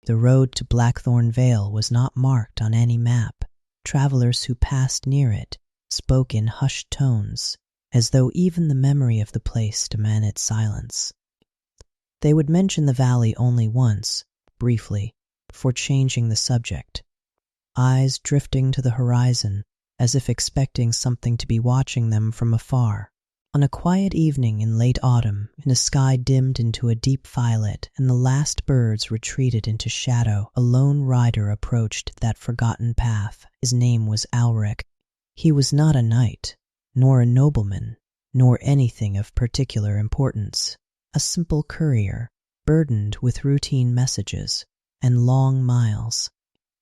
The road to Blackthorn Vale was not marked on any map. Travelers who passed near it spoke in hushed tones, as though even the memory of the place demanded silence. They would mention the valley only once, briefly, before changing the subject, eyes drifting to the horizon as if expecting something to be watching them from afar. On a quiet evening in late autumn, in a sky dimmed into a deep violet and the last birds retreated into shadow, a lone rider approached that forgotten path. His name was Alric. He was not a knight, nor a nobleman, nor anything of particular importance. A simple courier, burdened with routine messages and long miles.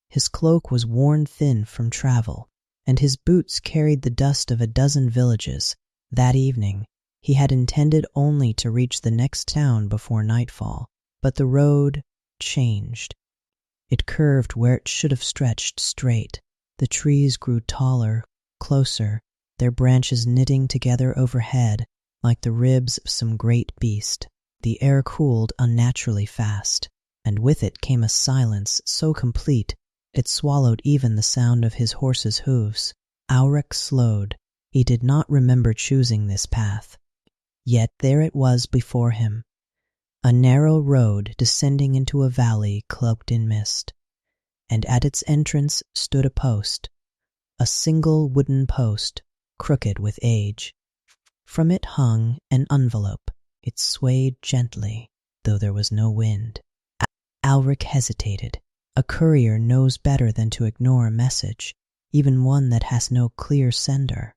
His cloak was worn thin from travel, and his boots carried the dust of a dozen villages. That evening, he had intended only to reach the next town before nightfall, but the road changed. It curved where it should have stretched straight. The trees grew taller, closer, their branches knitting together overhead like the ribs of some great beast. The air cooled unnaturally fast, and with it came a silence so complete it swallowed even the sound of his horse's hooves. Auric slowed. He did not remember choosing this path. Yet there it was before him, a narrow road descending into a valley cloaked in mist, and at its entrance stood a post, a single wooden post, crooked with age. From it hung an envelope. It swayed gently, though there was no wind. Alric hesitated. A courier knows better than to ignore a message, even one that has no clear sender.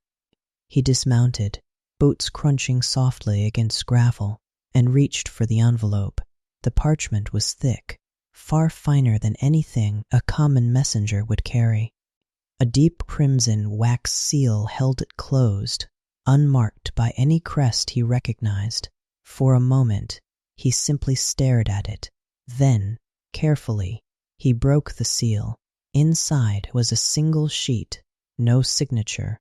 He dismounted, boots crunching softly against gravel, and reached for the envelope. The parchment was thick, far finer than anything a common messenger would carry. A deep crimson wax seal held it closed, unmarked by any crest he recognized. For a moment, he simply stared at it. Then, carefully, he broke the seal. Inside was a single sheet, no signature,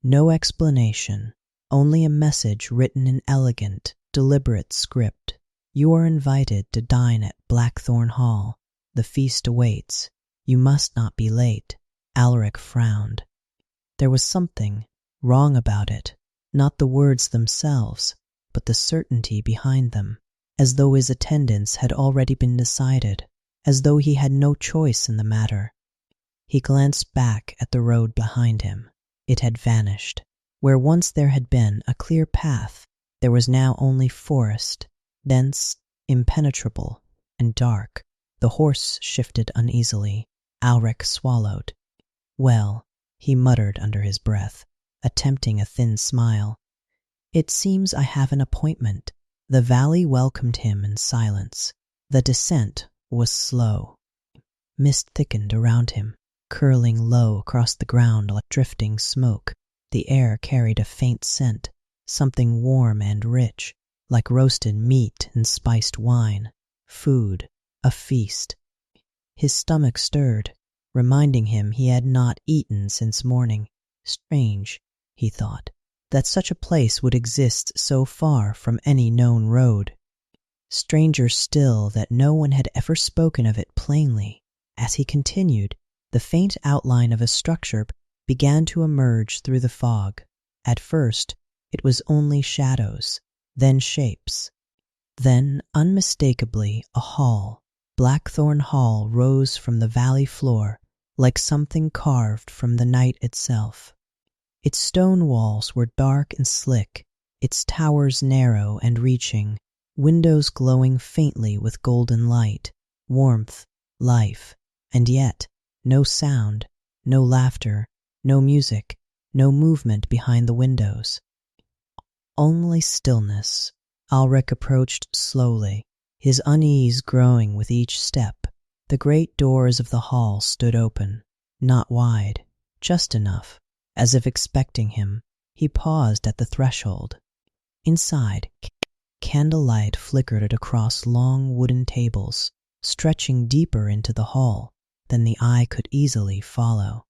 no explanation, only a message written in elegant, deliberate script. You are invited to dine at Blackthorn Hall. The feast awaits. You must not be late. Alric frowned. There was something wrong about it, not the words themselves, but the certainty behind them, as though his attendance had already been decided, as though he had no choice in the matter. He glanced back at the road behind him. It had vanished. Where once there had been a clear path, there was now only forest, dense, impenetrable, and dark. The horse shifted uneasily. Alric swallowed. Well, he muttered under his breath, attempting a thin smile. It seems I have an appointment. The valley welcomed him in silence. The descent was slow. Mist thickened around him, curling low across the ground like drifting smoke. The air carried a faint scent, something warm and rich, like roasted meat and spiced wine. Food, a feast. His stomach stirred, reminding him he had not eaten since morning. Strange, he thought, that such a place would exist so far from any known road. Stranger still that no one had ever spoken of it plainly. As he continued, the faint outline of a structure began to emerge through the fog. At first, it was only shadows, then shapes. Then, unmistakably, a hall. Blackthorn Hall rose from the valley floor like something carved from the night itself. Its stone walls were dark and slick, its towers narrow and reaching, windows glowing faintly with golden light, warmth, life, and yet no sound, no laughter, no music, no movement behind the windows. Only stillness. Alric approached slowly, his unease growing with each step. The great doors of the hall stood open, not wide, just enough, as if expecting him. He paused at the threshold. Inside, candlelight flickered across long wooden tables, stretching deeper into the hall than the eye could easily follow.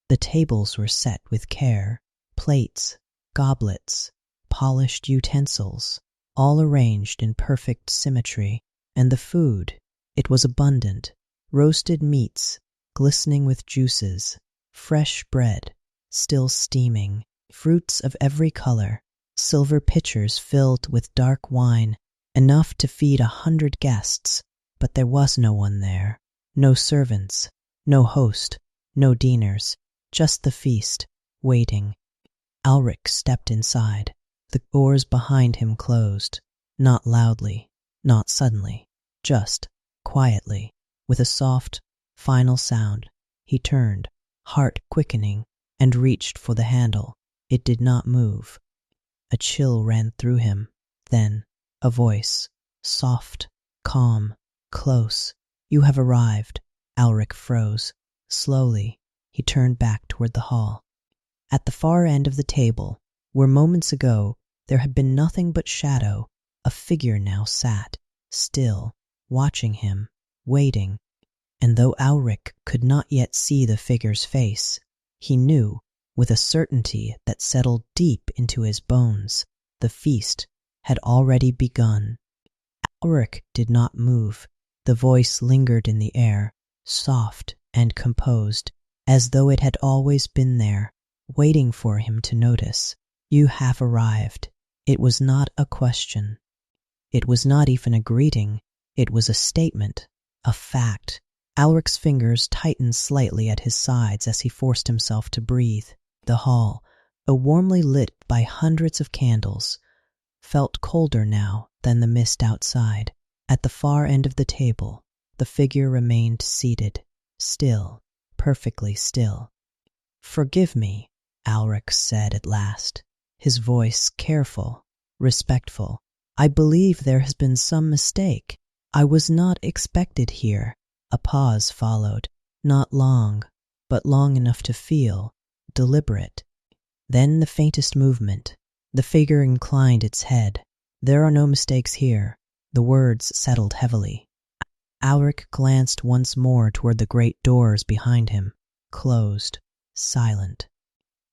The tables were set with care, plates, goblets, polished utensils, all arranged in perfect symmetry, and the food, It was abundant. Roasted meats, glistening with juices, fresh bread, still steaming, fruits of every color, silver pitchers filled with dark wine, enough to feed 100 guests. But there was no one there, no servants, no host, no diners, just the feast, waiting. Alric stepped inside. The doors behind him closed, not loudly, not suddenly, just quietly, with a soft, final sound. He turned, heart quickening, and reached for the handle. It did not move. A chill ran through him. Then, a voice, soft, calm, close. "You have arrived." Alric froze. Slowly, he turned back toward the hall. At the far end of the table, where moments ago there had been nothing but shadow, a figure now sat, still, watching him, waiting. And though Alric could not yet see the figure's face, he knew, with a certainty that settled deep into his bones, the feast had already begun. Alric did not move. The voice lingered in the air, soft and composed, as though it had always been there, waiting for him to notice. "You have arrived." It was not a question. It was not even a greeting. It was a statement, a fact. Alric's fingers tightened slightly at his sides as he forced himself to breathe. The hall, though warmly lit by hundreds of candles, felt colder now than the mist outside. At the far end of the table, the figure remained seated, still, perfectly still. "Forgive me," Alric said at last, his voice careful, respectful. "I believe there has been some mistake. I was not expected here." A pause followed, not long, but long enough to feel deliberate. Then the faintest movement. The figure inclined its head. "There are no mistakes here." The words settled heavily. Alric glanced once more toward the great doors behind him, closed, silent,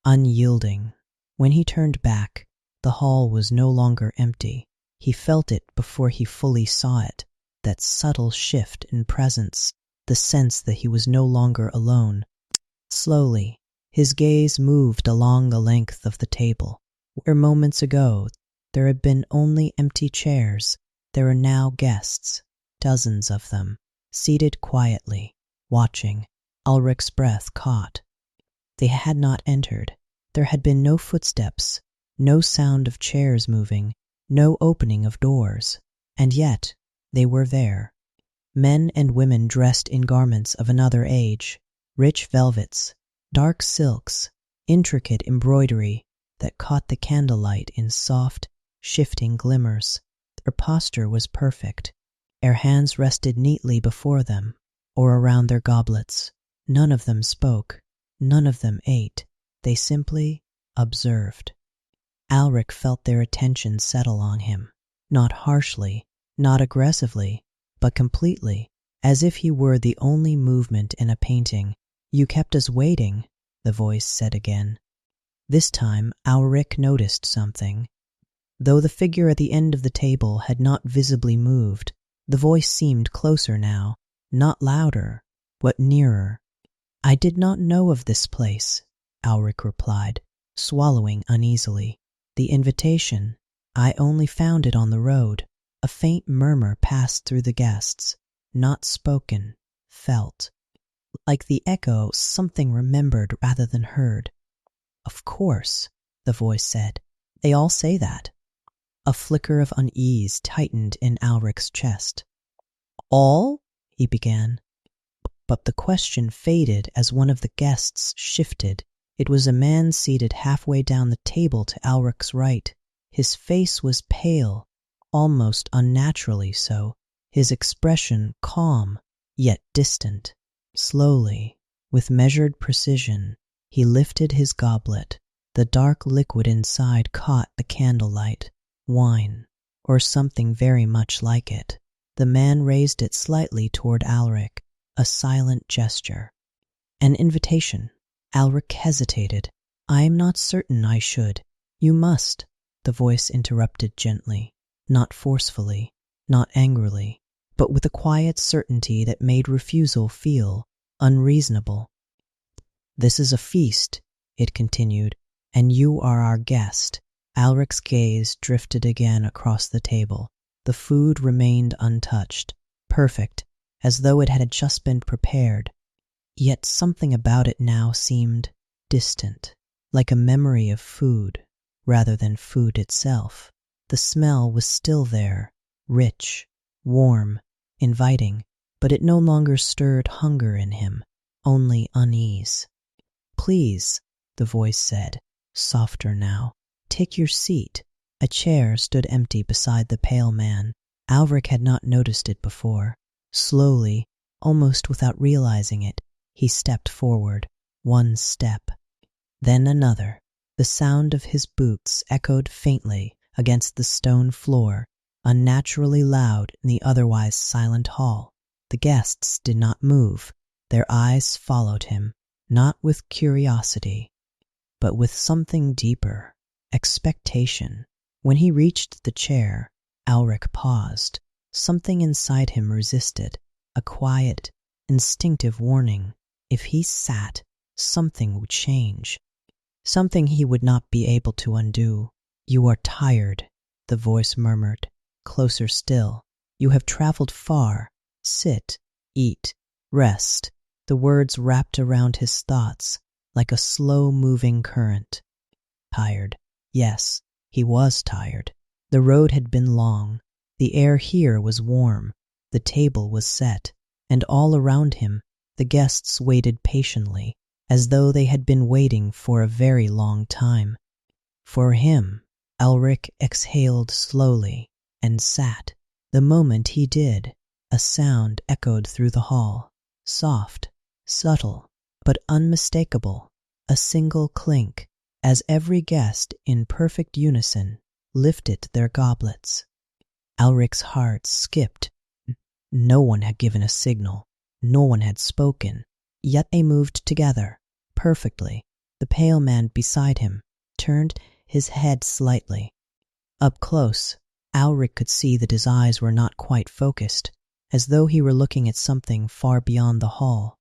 unyielding. When he turned back, the hall was no longer empty. He felt it before he fully saw it, that subtle shift in presence, the sense that he was no longer alone. Slowly, his gaze moved along the length of the table. Where moments ago there had been only empty chairs, there were now guests, dozens of them, seated quietly, watching. Ulrich's breath caught. They had not entered. There had been no footsteps, no sound of chairs moving, no opening of doors. And yet, they were there. Men and women dressed in garments of another age, rich velvets, dark silks, intricate embroidery that caught the candlelight in soft, shifting glimmers. Their posture was perfect. Their hands rested neatly before them or around their goblets. None of them spoke. None of them ate. They simply observed. Alric felt their attention settle on him, not harshly, not aggressively, but completely, as if he were the only movement in a painting. "You kept us waiting," the voice said again. This time Alric noticed something. Though the figure at the end of the table had not visibly moved, the voice seemed closer now, not louder, but nearer. "I did not know of this place," Alric replied, swallowing uneasily. "The invitation, I only found it on the road." A faint murmur passed through the guests, not spoken, felt. Like the echo, something remembered rather than heard. "Of course," the voice said. "They all say that." A flicker of unease tightened in Alric's chest. "All?" he began. But the question faded as one of the guests shifted. It was a man seated halfway down the table to Alric's right. His face was pale, almost unnaturally so, his expression calm, yet distant. Slowly, with measured precision, he lifted his goblet. The dark liquid inside caught the candlelight. Wine, or something very much like it. The man raised it slightly toward Alric, a silent gesture. "An invitation." Alric hesitated. "I am not certain I should." "You must," the voice interrupted gently, not forcefully, not angrily, but with a quiet certainty that made refusal feel unreasonable. "This is a feast," it continued, "and you are our guest." Alric's gaze drifted again across the table. The food remained untouched, perfect, as though it had just been prepared. Yet something about it now seemed distant, like a memory of food rather than food itself. The smell was still there, rich, warm, inviting, but it no longer stirred hunger in him, only unease. "Please," the voice said, softer now, "take your seat." A chair stood empty beside the pale man. Alric had not noticed it before. Slowly, almost without realizing it, he stepped forward, one step, then another. The sound of his boots echoed faintly against the stone floor, unnaturally loud in the otherwise silent hall. The guests did not move. Their eyes followed him, not with curiosity, but with something deeper, expectation. When he reached the chair, Alric paused. Something inside him resisted, a quiet, instinctive warning. If he sat, something would change, something he would not be able to undo. "You are tired," the voice murmured, closer still. "You have traveled far. Sit, eat, rest." The words wrapped around his thoughts like a slow-moving current. Tired. Yes, he was tired. The road had been long. The air here was warm. The table was set, and all around him the guests waited patiently, as though they had been waiting for a very long time. For him, Alric exhaled slowly and sat. The moment he did, a sound echoed through the hall, soft, subtle, but unmistakable, a single clink, as every guest, in perfect unison, lifted their goblets. Alric's heart skipped. No one had given a signal. No one had spoken. Yet they moved together, perfectly. The pale man beside him turned his head slightly. Up close, Alric could see that his eyes were not quite focused, as though he were looking at something far beyond the hall.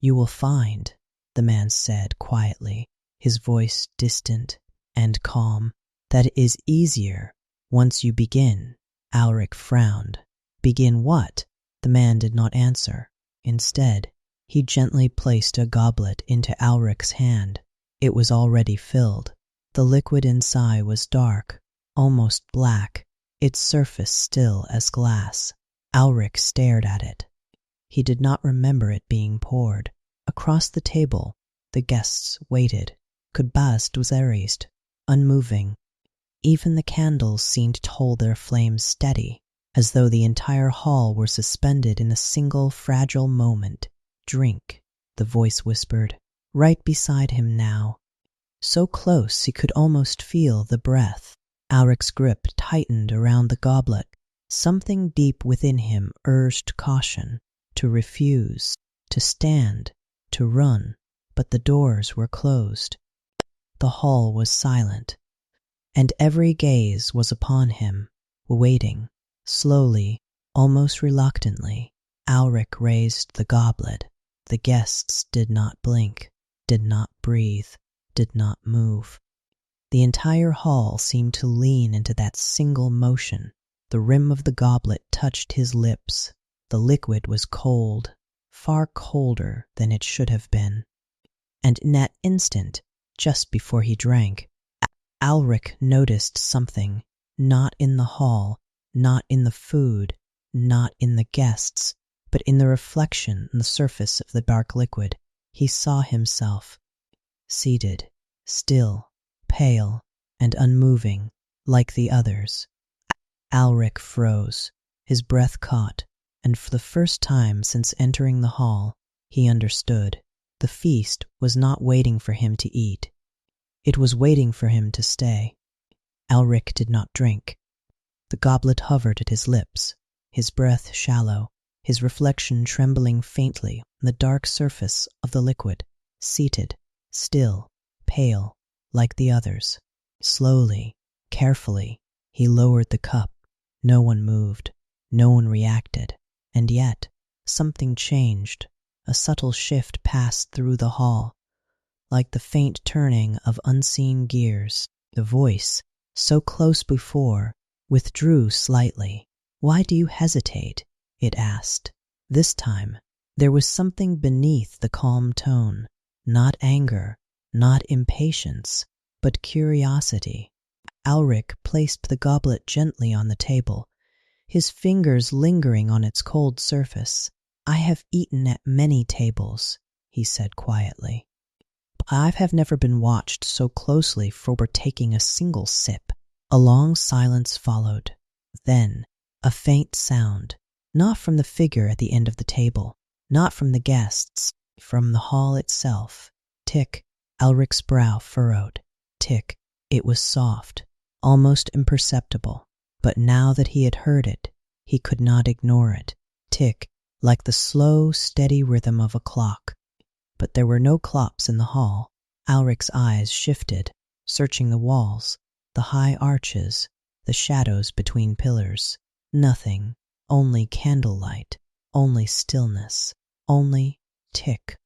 "You will find," the man said quietly, his voice distant and calm, "that it is easier once you begin." Alric frowned. "Begin what?" The man did not answer. Instead, he gently placed a goblet into Alric's hand. It was already filled. The liquid inside was dark, almost black, its surface still as glass. Alric stared at it. He did not remember it being poured. Across the table, the guests waited. Kubast was erased, unmoving. Even the candles seemed to hold their flames steady, as though the entire hall were suspended in a single fragile moment. "Drink," the voice whispered, right beside him now. So close he could almost feel the breath. Alric's grip tightened around the goblet. Something deep within him urged caution, to refuse, to stand, to run, but the doors were closed. The hall was silent, and every gaze was upon him, waiting. Slowly, almost reluctantly, Alric raised the goblet. The guests did not blink, did not breathe, did not move. The entire hall seemed to lean into that single motion. The rim of the goblet touched his lips. The liquid was cold, far colder than it should have been. And in that instant, just before he drank, Alric noticed something, not in the hall, not in the food, not in the guests, but in the reflection on the surface of the dark liquid. He saw himself, seated, still, pale, and unmoving, like the others. Alric froze, his breath caught, and for the first time since entering the hall, he understood. The feast was not waiting for him to eat. It was waiting for him to stay. Alric did not drink. The goblet hovered at his lips, his breath shallow, his reflection trembling faintly on the dark surface of the liquid, seated, still, pale, like the others. Slowly, carefully, he lowered the cup. No one moved. No one reacted. And yet, something changed. A subtle shift passed through the hall. Like the faint turning of unseen gears, the voice, so close before, withdrew slightly. "Why do you hesitate?" it asked. This time, there was something beneath the calm tone. Not anger, not impatience, but curiosity. Alric placed the goblet gently on the table, his fingers lingering on its cold surface. "I have eaten at many tables," he said quietly. "I have never been watched so closely for taking a single sip." A long silence followed. Then, a faint sound, not from the figure at the end of the table, not from the guests, from the hall itself. Tick, Alric's brow furrowed. Tick, it was soft, almost imperceptible, but now that he had heard it, he could not ignore it. Tick, like the slow, steady rhythm of a clock. But there were no clocks in the hall. Alric's eyes shifted, searching the walls, the high arches, the shadows between pillars. Nothing, only candlelight, only stillness, only tick.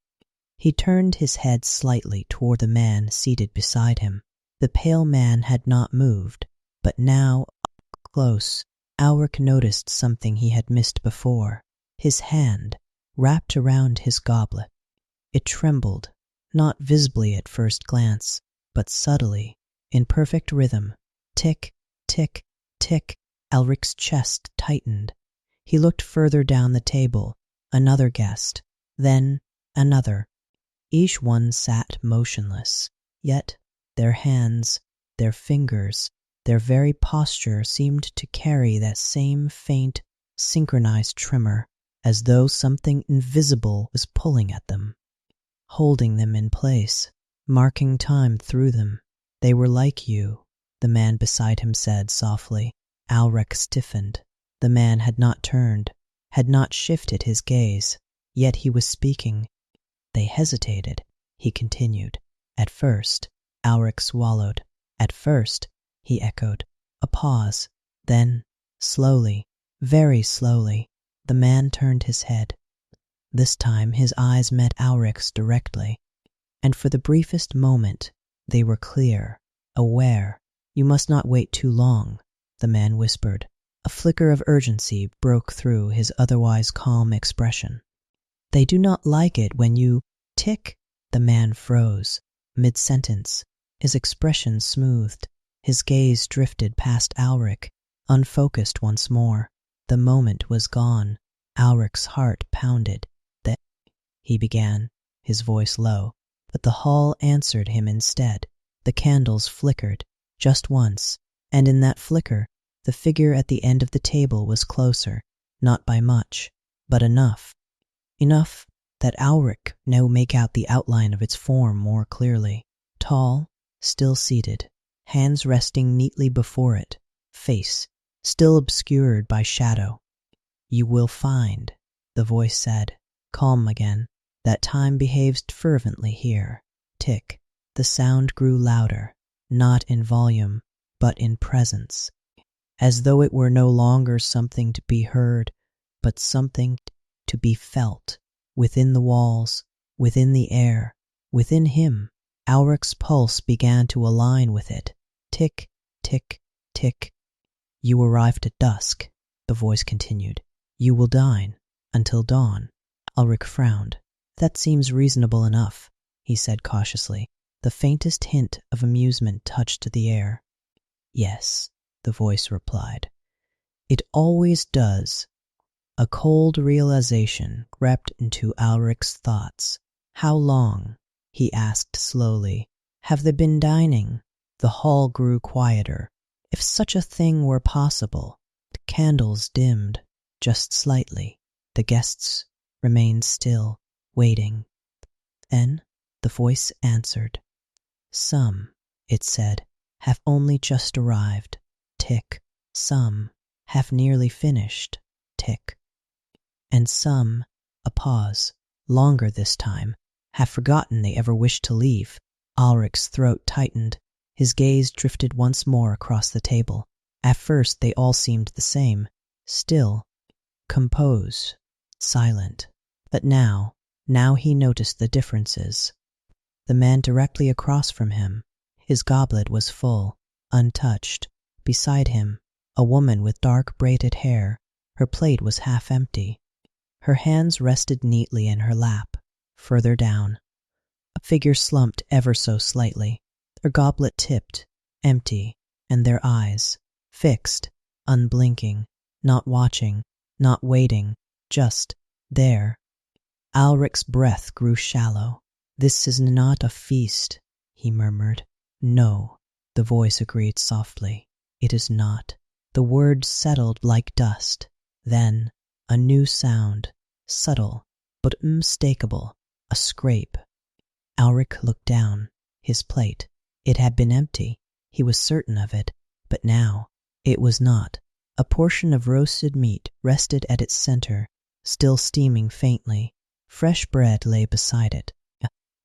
He turned his head slightly toward the man seated beside him. The pale man had not moved, but now, up close, Alric noticed something he had missed before. His hand, wrapped around his goblet. It trembled, not visibly at first glance, but subtly, in perfect rhythm. Tick, tick, tick. Alric's chest tightened. He looked further down the table. Another guest, then another. Each one sat motionless, yet their hands, their fingers, their very posture seemed to carry that same faint, synchronized tremor, as though something invisible was pulling at them, holding them in place, marking time through them. "They were like you," the man beside him said softly. Alric stiffened. The man had not turned, had not shifted his gaze, yet he was speaking. "They hesitated," he continued. "At first," Alric swallowed. "At first," he echoed. A pause. Then, slowly, very slowly, the man turned his head. This time his eyes met Alric's directly, and for the briefest moment they were clear, aware. "You must not wait too long," the man whispered. A flicker of urgency broke through his otherwise calm expression. "They do not like it when you tick." The man froze, mid-sentence, his expression smoothed. His gaze drifted past Alric, unfocused once more. The moment was gone. Alric's heart pounded. "That," he began, his voice low, but the hall answered him instead. The candles flickered, just once, and in that flicker, the figure at the end of the table was closer, not by much, but enough. Enough that Alric now make out the outline of its form more clearly. Tall, still seated, hands resting neatly before it, face still obscured by shadow. "You will find," the voice said, calm again, "that time behaves fervently here." Tick. The sound grew louder, not in volume, but in presence, as though it were no longer something to be heard, but something to be felt, within the walls, within the air, within him. Alric's pulse began to align with it. Tick, tick, tick. "You arrived at dusk," the voice continued. "You will dine until dawn." Alric frowned. "That seems reasonable enough," he said cautiously. The faintest hint of amusement touched the air. "Yes," the voice replied. "It always does." A cold realization crept into Alric's thoughts. "How long," he asked slowly, "have they been dining?" The hall grew quieter. If such a thing were possible. The candles dimmed, just slightly. The guests remained still, waiting. Then the voice answered. "Some," it said, "have only just arrived." Tick. "Some have nearly finished." Tick. "And some," a pause, longer this time, "have forgotten they ever wished to leave." Alric's throat tightened. His gaze drifted once more across the table. At first they all seemed the same, still, composed, silent. But now he noticed the differences. The man directly across from him, his goblet was full, untouched. Beside him, a woman with dark braided hair, her plate was half empty. Her hands rested neatly in her lap. Further down, a figure slumped ever so slightly, their goblet tipped, empty, and their eyes fixed, unblinking, not watching, not waiting, just there. Alric's breath grew shallow. "This is not a feast," he murmured. "No," the voice agreed softly. "It is not." The words settled like dust. Then a new sound, subtle but unmistakable, a scrape. Alric looked down. His plate. It had been empty. He was certain of it. But now it was not. A portion of roasted meat rested at its center, still steaming faintly. Fresh bread lay beside it.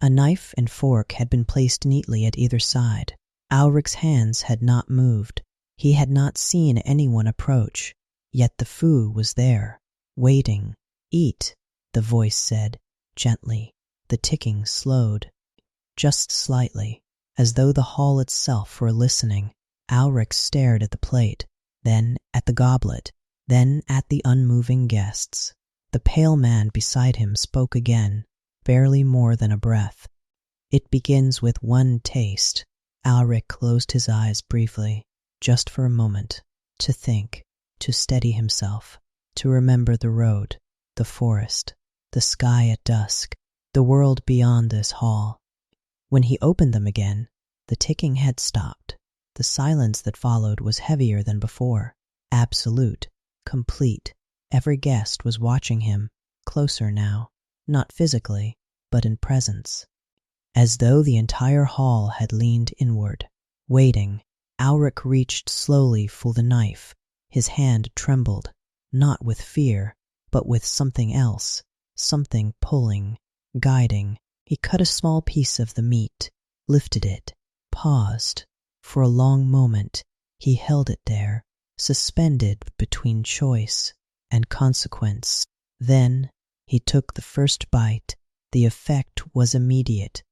A knife and fork had been placed neatly at either side. Alric's hands had not moved. He had not seen anyone approach. Yet the food was there, waiting. "Eat," the voice said, gently. The ticking slowed, just slightly, as though the hall itself were listening. Alric stared at the plate, then at the goblet, then at the unmoving guests. The pale man beside him spoke again, barely more than a breath. "It begins with one taste." Alric closed his eyes briefly, just for a moment, to think, to steady himself, to remember the road, the forest, the sky at dusk, the world beyond this hall. When he opened them again, the ticking had stopped. The silence that followed was heavier than before, absolute, complete. Every guest was watching him, closer now, not physically, but in presence. As though the entire hall had leaned inward, waiting. Alric reached slowly for the knife. His hand trembled, not with fear, but with something else, something pulling, guiding. He cut a small piece of the meat, lifted it, paused. For a long moment he held it there, suspended between choice and consequence. Then he took the first bite. The effect was immediate,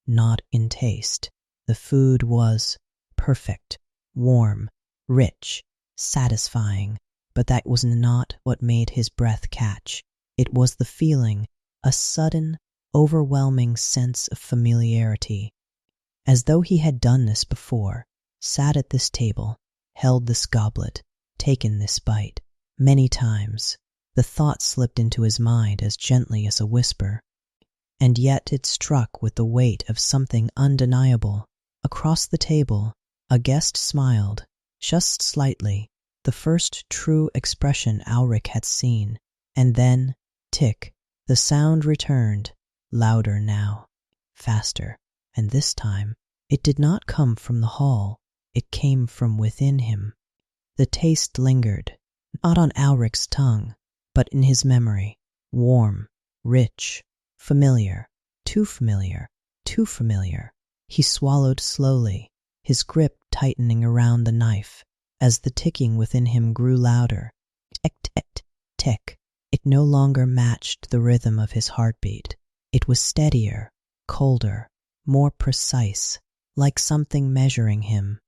not in taste. The food was perfect, warm, rich, satisfying, but that was not what made his breath catch. It was the feeling, a sudden, overwhelming sense of familiarity, as though he had done this before, sat at this table, held this goblet, taken this bite. Many times the thought slipped into his mind as gently as a whisper, and yet it struck with the weight of something undeniable. Across the table, a guest smiled, just slightly, the first true expression Alric had seen, and then, tick, the sound returned, louder now, faster, and this time it did not come from the hall, it came from within him. The taste lingered, not on Alric's tongue, but in his memory, warm, rich, familiar, too familiar, too familiar. He swallowed slowly, his grip tightening around the knife, as the ticking within him grew louder. Tick, tick, tick. It no longer matched the rhythm of his heartbeat. It was steadier, colder, more precise, like something measuring him.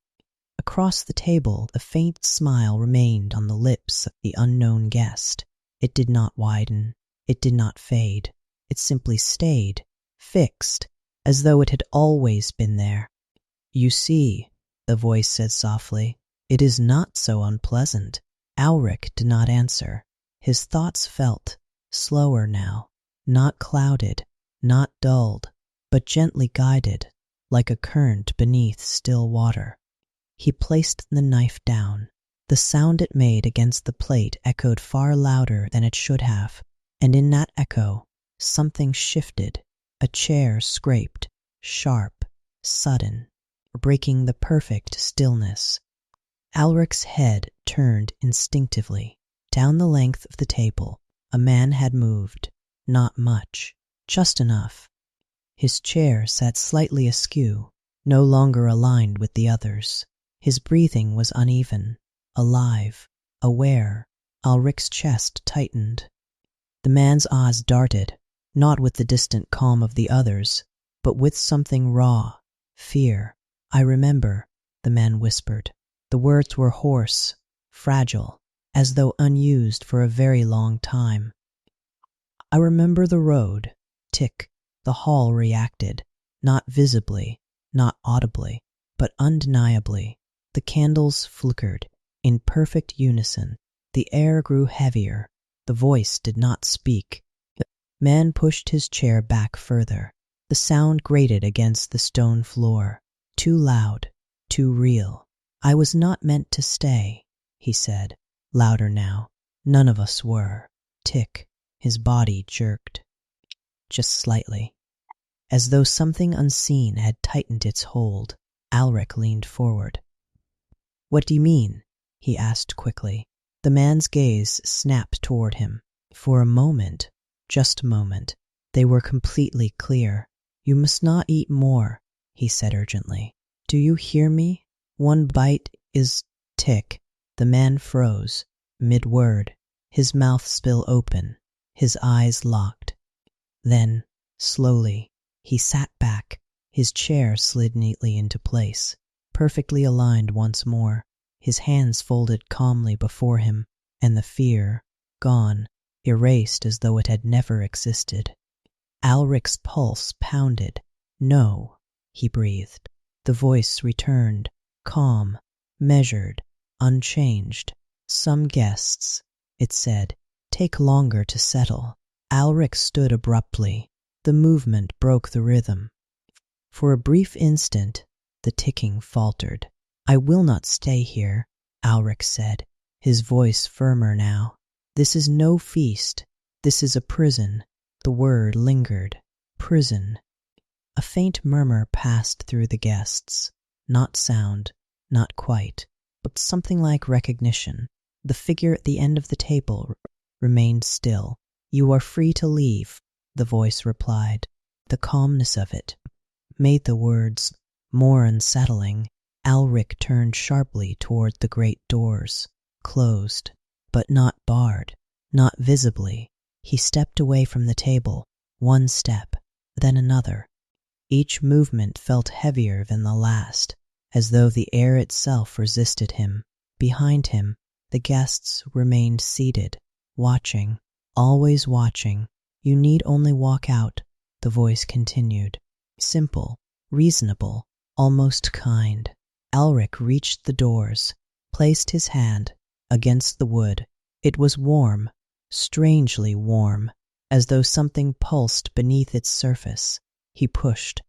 Across the table, the faint smile remained on the lips of the unknown guest. It did not widen, it did not fade. It simply stayed, fixed, as though it had always been there. "You see," the voice said softly, "it is not so unpleasant." Alric did not answer. His thoughts felt slower now, not clouded, not dulled, but gently guided, like a current beneath still water. He placed the knife down. The sound it made against the plate echoed far louder than it should have, and in that echo, something shifted. A chair scraped, sharp, sudden, breaking the perfect stillness. Alric's head turned instinctively. Down the length of the table, a man had moved, not much, just enough. His chair sat slightly askew, no longer aligned with the others. His breathing was uneven, alive, aware. Alric's chest tightened. The man's eyes darted, not with the distant calm of the others, but with something raw, fear. "I remember," the man whispered. The words were hoarse, fragile, as though unused for a very long time. "I remember the road." Tick. The hall reacted, not visibly, not audibly, but undeniably. The candles flickered, in perfect unison. The air grew heavier. The voice did not speak. The man pushed his chair back further. The sound grated against the stone floor. Too loud, too real. "I was not meant to stay," he said, louder now. "None of us were." Tick. His body jerked. Just slightly. As though something unseen had tightened its hold, Alric leaned forward. "What do you mean?" he asked quickly. The man's gaze snapped toward him. For a moment, just a moment, they were completely clear. "You must not eat more," he said urgently. "Do you hear me? One bite is—" Tick. The man froze, mid-word, his mouth still open, his eyes locked. Then, slowly, he sat back. His chair slid neatly into place, perfectly aligned once more, his hands folded calmly before him, and the fear, gone, erased as though it had never existed. Alric's pulse pounded. "No," he breathed. The voice returned, calm, measured, unchanged. "Some guests," it said, "take longer to settle." Alric stood abruptly. The movement broke the rhythm. For a brief instant, the ticking faltered. "I will not stay here," Alric said, his voice firmer now. "This is no feast. This is a prison." The word lingered. Prison. A faint murmur passed through the guests. Not sound, not quite, but something like recognition. The figure at the end of the table remained still. "You are free to leave," the voice replied. The calmness of it made the words more unsettling. Alric turned sharply toward the great doors, closed, but not barred, not visibly. He stepped away from the table, one step, then another. Each movement felt heavier than the last, as though the air itself resisted him. Behind him, the guests remained seated, watching, always watching. "You need only walk out," the voice continued. Simple, reasonable, almost kind. Alric reached the doors, placed his hand against the wood. It was warm, strangely warm, as though something pulsed beneath its surface. He pushed.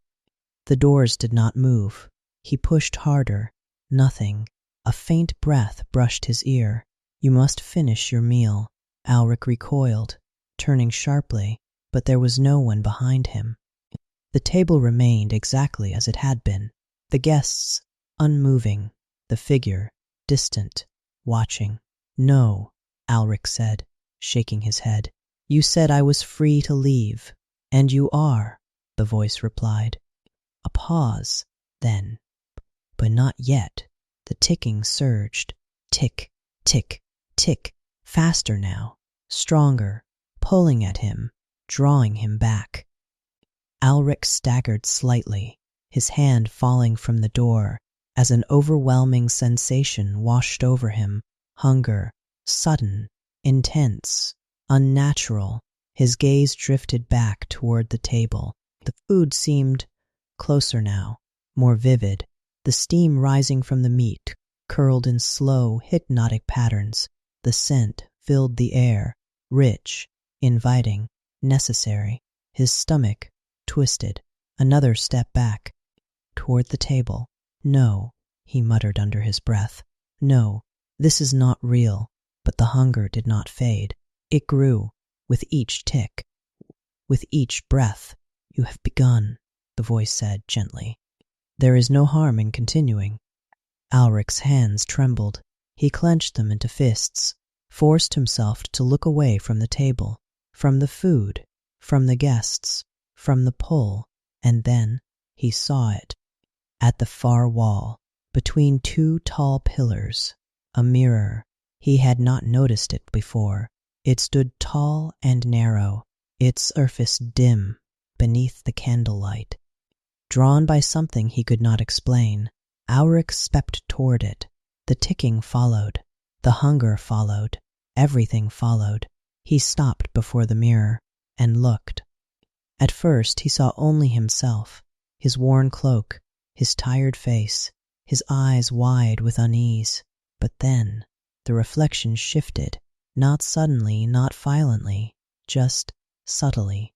The doors did not move. He pushed harder. Nothing. A faint breath brushed his ear. "You must finish your meal." Alric recoiled, turning sharply, but there was no one behind him. The table remained exactly as it had been. The guests, unmoving. The figure, distant, watching. "No," Alric said, shaking his head. "You said I was free to leave." "And you are," the voice replied. A pause, then. But not yet. The ticking surged. Tick, tick, tick. Faster now. Stronger. Pulling at him. Drawing him back. Alric staggered slightly, his hand falling from the door as an overwhelming sensation washed over him. Hunger. Sudden. Intense. Unnatural. His gaze drifted back toward the table. The food seemed closer now, more vivid. The steam rising from the meat curled in slow, hypnotic patterns. The scent filled the air, rich, inviting, necessary. His stomach twisted. Another step back, toward the table. "No," he muttered under his breath. "No, this is not real." But the hunger did not fade. It grew, with each tick, with each breath. "You have begun," the voice said gently. "There is no harm in continuing." Alric's hands trembled. He clenched them into fists, forced himself to look away from the table, from the food, from the guests, from the pull, and then he saw it. At the far wall, between two tall pillars, a mirror. He had not noticed it before. It stood tall and narrow, its surface dim beneath the candlelight. Drawn by something he could not explain, Alric stepped toward it. The ticking followed. The hunger followed. Everything followed. He stopped before the mirror and looked. At first he saw only himself, his worn cloak, his tired face, his eyes wide with unease. But then the reflection shifted, not suddenly, not violently, just subtly.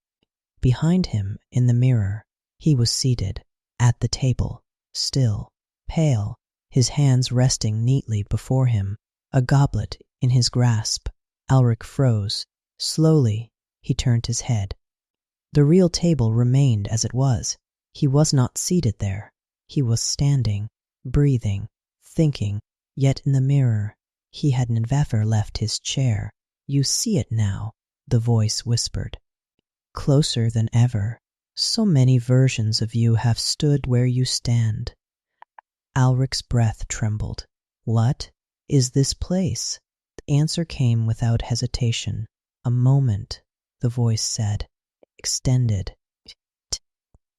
Behind him, in the mirror, he was seated, at the table, still, pale, his hands resting neatly before him, a goblet in his grasp. Alric froze. Slowly, he turned his head. The real table remained as it was. He was not seated there. He was standing, breathing, thinking, yet in the mirror he had never left his chair. "You see it now," the voice whispered. "Closer than ever. So many versions of you have stood where you stand." Alric's breath trembled. "What is this place?" The answer came without hesitation. "A moment," the voice said, extended.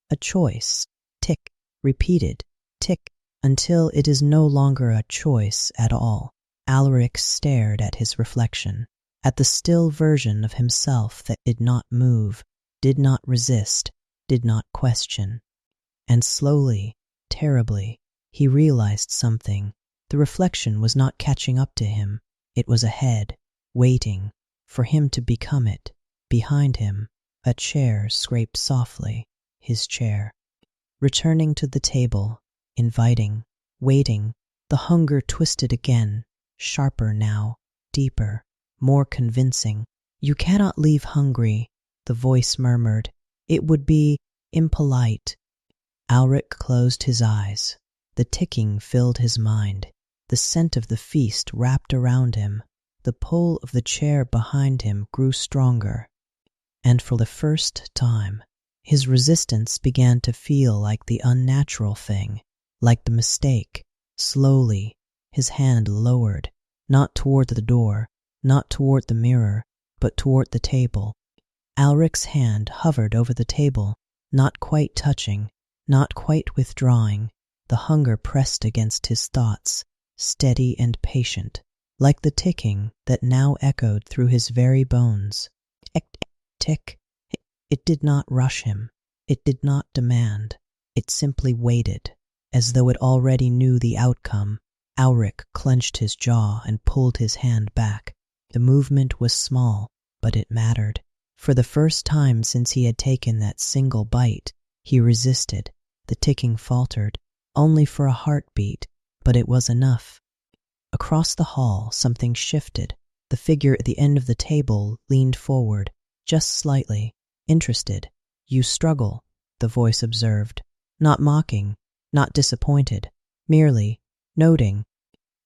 A choice. Tick, repeated, tick, until it is no longer a choice at all. Alric stared at his reflection, at the still version of himself that did not move, did not resist, did not question. And slowly, terribly, he realized something. The reflection was not catching up to him. It was ahead, waiting for him to become it. Behind him, a chair scraped softly, his chair. Returning to the table, inviting, waiting, the hunger twisted again, sharper now, deeper, more convincing. "You cannot leave hungry," the voice murmured. "It would be impolite." Alric closed his eyes. The ticking filled his mind. The scent of the feast wrapped around him. The pull of the chair behind him grew stronger. And for the first time, his resistance began to feel like the unnatural thing, like the mistake. Slowly, his hand lowered, not toward the door, not toward the mirror, but toward the table. Alric's hand hovered over the table, not quite touching, not quite withdrawing. The hunger pressed against his thoughts, steady and patient, like the ticking that now echoed through his very bones. Tick, tick. It did not rush him. It did not demand. It simply waited, as though it already knew the outcome. Alric clenched his jaw and pulled his hand back. The movement was small, but it mattered. For the first time since he had taken that single bite, he resisted. The ticking faltered, only for a heartbeat, but it was enough. Across the hall, something shifted. The figure at the end of the table leaned forward, just slightly, interested. "You struggle," the voice observed, not mocking, not disappointed, merely noting.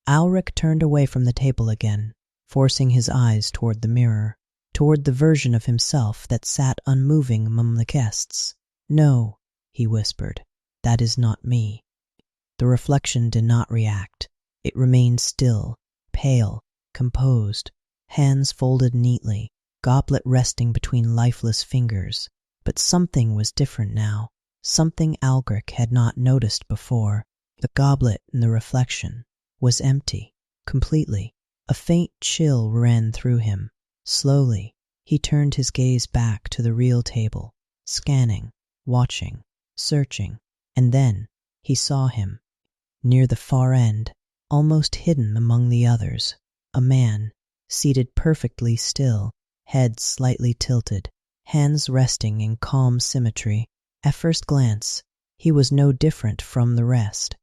Alric turned away from the table again, forcing his eyes toward the mirror, toward the version of himself that sat unmoving among the guests. "No," he whispered, "that is not me." The reflection did not react. It remained still, pale, composed, hands folded neatly, goblet resting between lifeless fingers. But something was different now, something Alric had not noticed before. The goblet in the reflection was empty, completely. A faint chill ran through him. Slowly, he turned his gaze back to the real table, scanning, watching, searching, and then he saw him. Near the far end, almost hidden among the others, a man, seated perfectly still, head slightly tilted, hands resting in calm symmetry. At first glance, he was no different from the rest.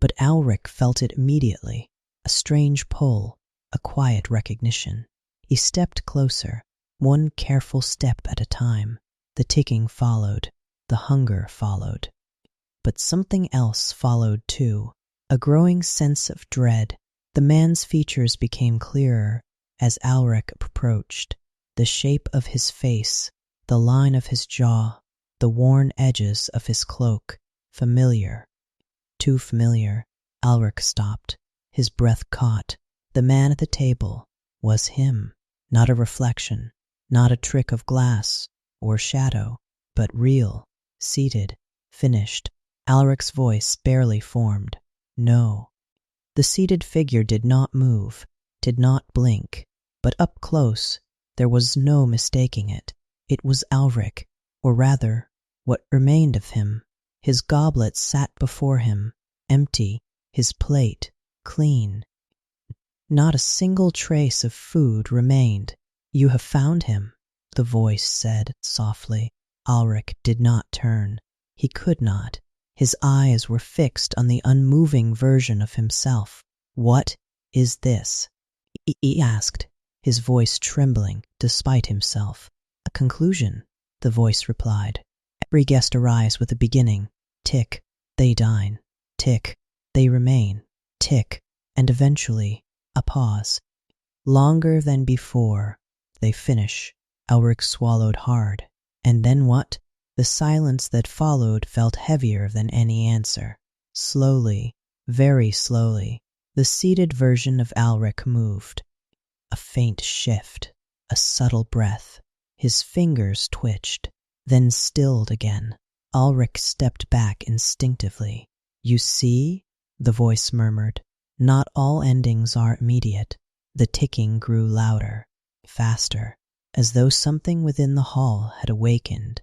But Alric felt it immediately, a strange pull, a quiet recognition. He stepped closer, one careful step at a time. The ticking followed, the hunger followed. But something else followed too, a growing sense of dread. The man's features became clearer as Alric approached. The shape of his face, the line of his jaw, the worn edges of his cloak, familiar. Too familiar. Alric stopped. His breath caught. The man at the table was him. Not a reflection, not a trick of glass or shadow, but real, seated, finished. Alric's voice barely formed. No. The seated figure did not move, did not blink, but up close there was no mistaking it. It was Alric, or rather, what remained of him. His goblet sat before him, empty, his plate clean. Not a single trace of food remained. You have found him, the voice said softly. Alric did not turn. He could not. His eyes were fixed on the unmoving version of himself. What is this? He asked, his voice trembling despite himself. A conclusion, the voice replied. Every guest arrives with a beginning. Tick, they dine. Tick, they remain. Tick, and eventually a pause. Longer than before, they finish. Alric swallowed hard. And then what? The silence that followed felt heavier than any answer. Slowly, very slowly, the seated version of Alric moved. A faint shift, a subtle breath. His fingers twitched, then stilled again. Alric stepped back instinctively. You see, the voice murmured, not all endings are immediate. The ticking grew louder, faster, as though something within the hall had awakened.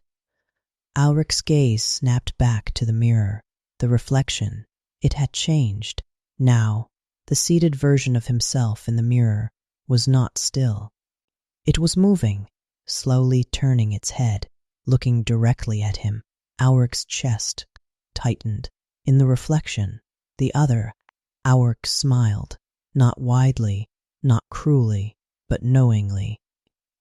Alric's gaze snapped back to the mirror. The reflection, it had changed. Now, the seated version of himself in the mirror was not still. It was moving, slowly turning its head, looking directly at him. Alric's chest tightened. In the reflection, the other, Alric smiled, not widely, not cruelly, but knowingly,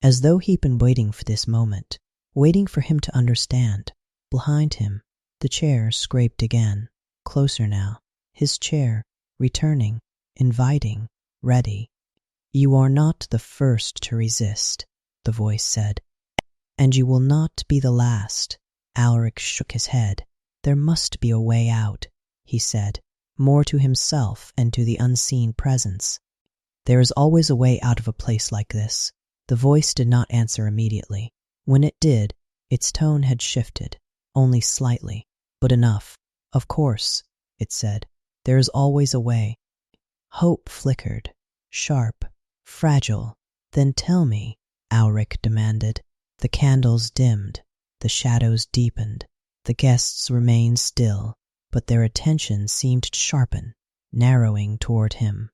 as though he'd been waiting for this moment, waiting for him to understand. Behind him, the chair scraped again, closer now, his chair, returning, inviting, ready. You are not the first to resist, the voice said, and you will not be the last. Alric shook his head. There must be a way out, he said, more to himself and to the unseen presence. There is always a way out of a place like this. The voice did not answer immediately. When it did, its tone had shifted, only slightly, but enough. Of course, it said, there is always a way. Hope flickered, sharp, fragile. Then tell me, Alric demanded. The candles dimmed, the shadows deepened. The guests remained still, but their attention seemed to sharpen, narrowing toward him.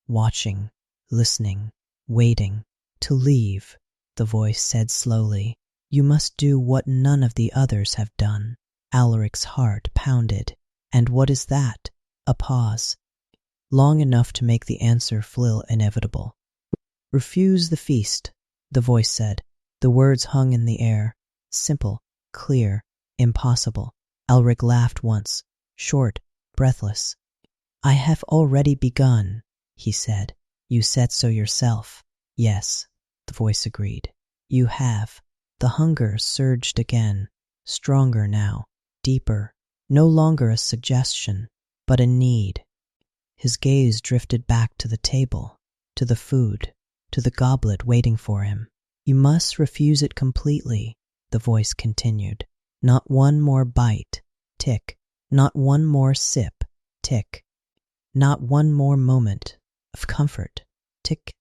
Watching, listening, waiting. To leave, the voice said slowly. You must do what none of the others have done. Alric's heart pounded. And what is that? A pause. Long enough to make the answer feel inevitable. Refuse the feast, the voice said. The words hung in the air. Simple, clear, impossible. Alric laughed once, short, breathless. I have already begun, he said. You said so yourself. Yes, the voice agreed. You have. The hunger surged again, stronger now, deeper, no longer a suggestion, but a need. His gaze drifted back to the table, to the food, to the goblet waiting for him. You must refuse it completely, the voice continued. Not one more bite, tick. Not one more sip, tick. Not one more moment of comfort, tick.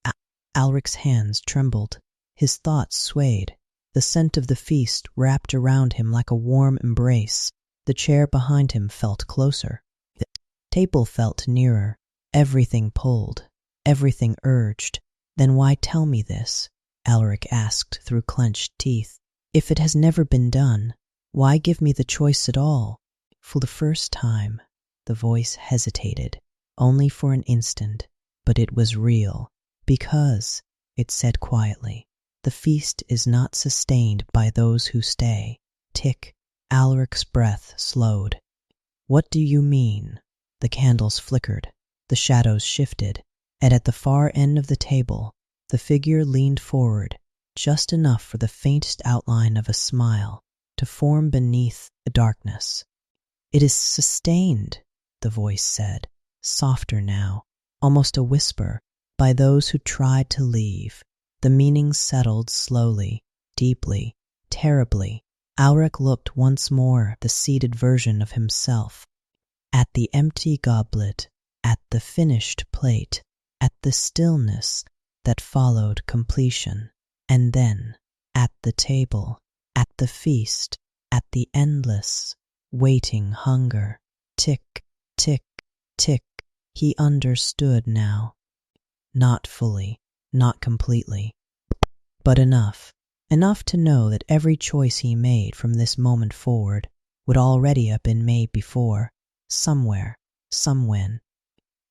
Alric's hands trembled. His thoughts swayed. The scent of the feast wrapped around him like a warm embrace. The chair behind him felt closer. The table felt nearer. Everything pulled. Everything urged. Then why tell me this? Alric asked through clenched teeth. If it has never been done, why give me the choice at all? For the first time, the voice hesitated, only for an instant, but it was real. Because, it said quietly, the feast is not sustained by those who stay. Tick. Alric's breath slowed. What do you mean? The candles flickered. The shadows shifted. And at the far end of the table, the figure leaned forward, just enough for the faintest outline of a smile to form beneath the darkness. It is sustained, the voice said, softer now, almost a whisper, by those who tried to leave. The meaning settled slowly, deeply, terribly. Alric looked once more at the seated version of himself, at the empty goblet, at the finished plate, at the stillness that followed completion, and then at the table, at the feast, at the endless, waiting hunger. Tick, tick, tick. He understood now. Not fully, not completely, but enough. Enough to know that every choice he made from this moment forward would already have been made before, somewhere, somewhen,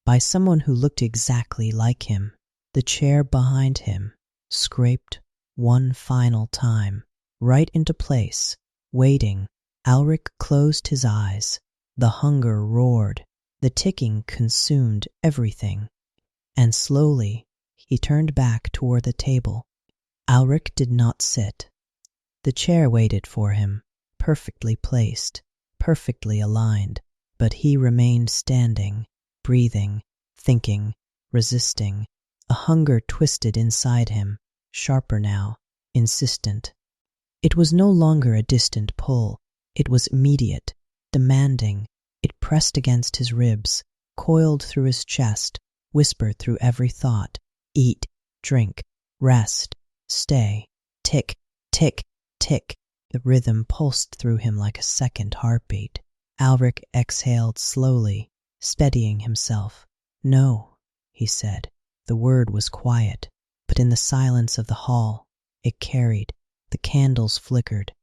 by someone who looked exactly like him. The chair behind him scraped one final time, right into place, waiting. Alric closed his eyes. The hunger roared. The ticking consumed everything. And slowly he turned back toward the table. Alric did not sit. The chair waited for him, perfectly placed, perfectly aligned, but he remained standing, breathing, thinking, resisting. A hunger twisted inside him, sharper now, insistent. It was no longer a distant pull. It was immediate, demanding. It pressed against his ribs, coiled through his chest, whispered through every thought. Eat, drink, rest, stay. Tick, tick, tick. The rhythm pulsed through him like a second heartbeat. Alric exhaled slowly, steadying himself. No, he said. The word was quiet, but in the silence of the hall, it carried. The candles flickered.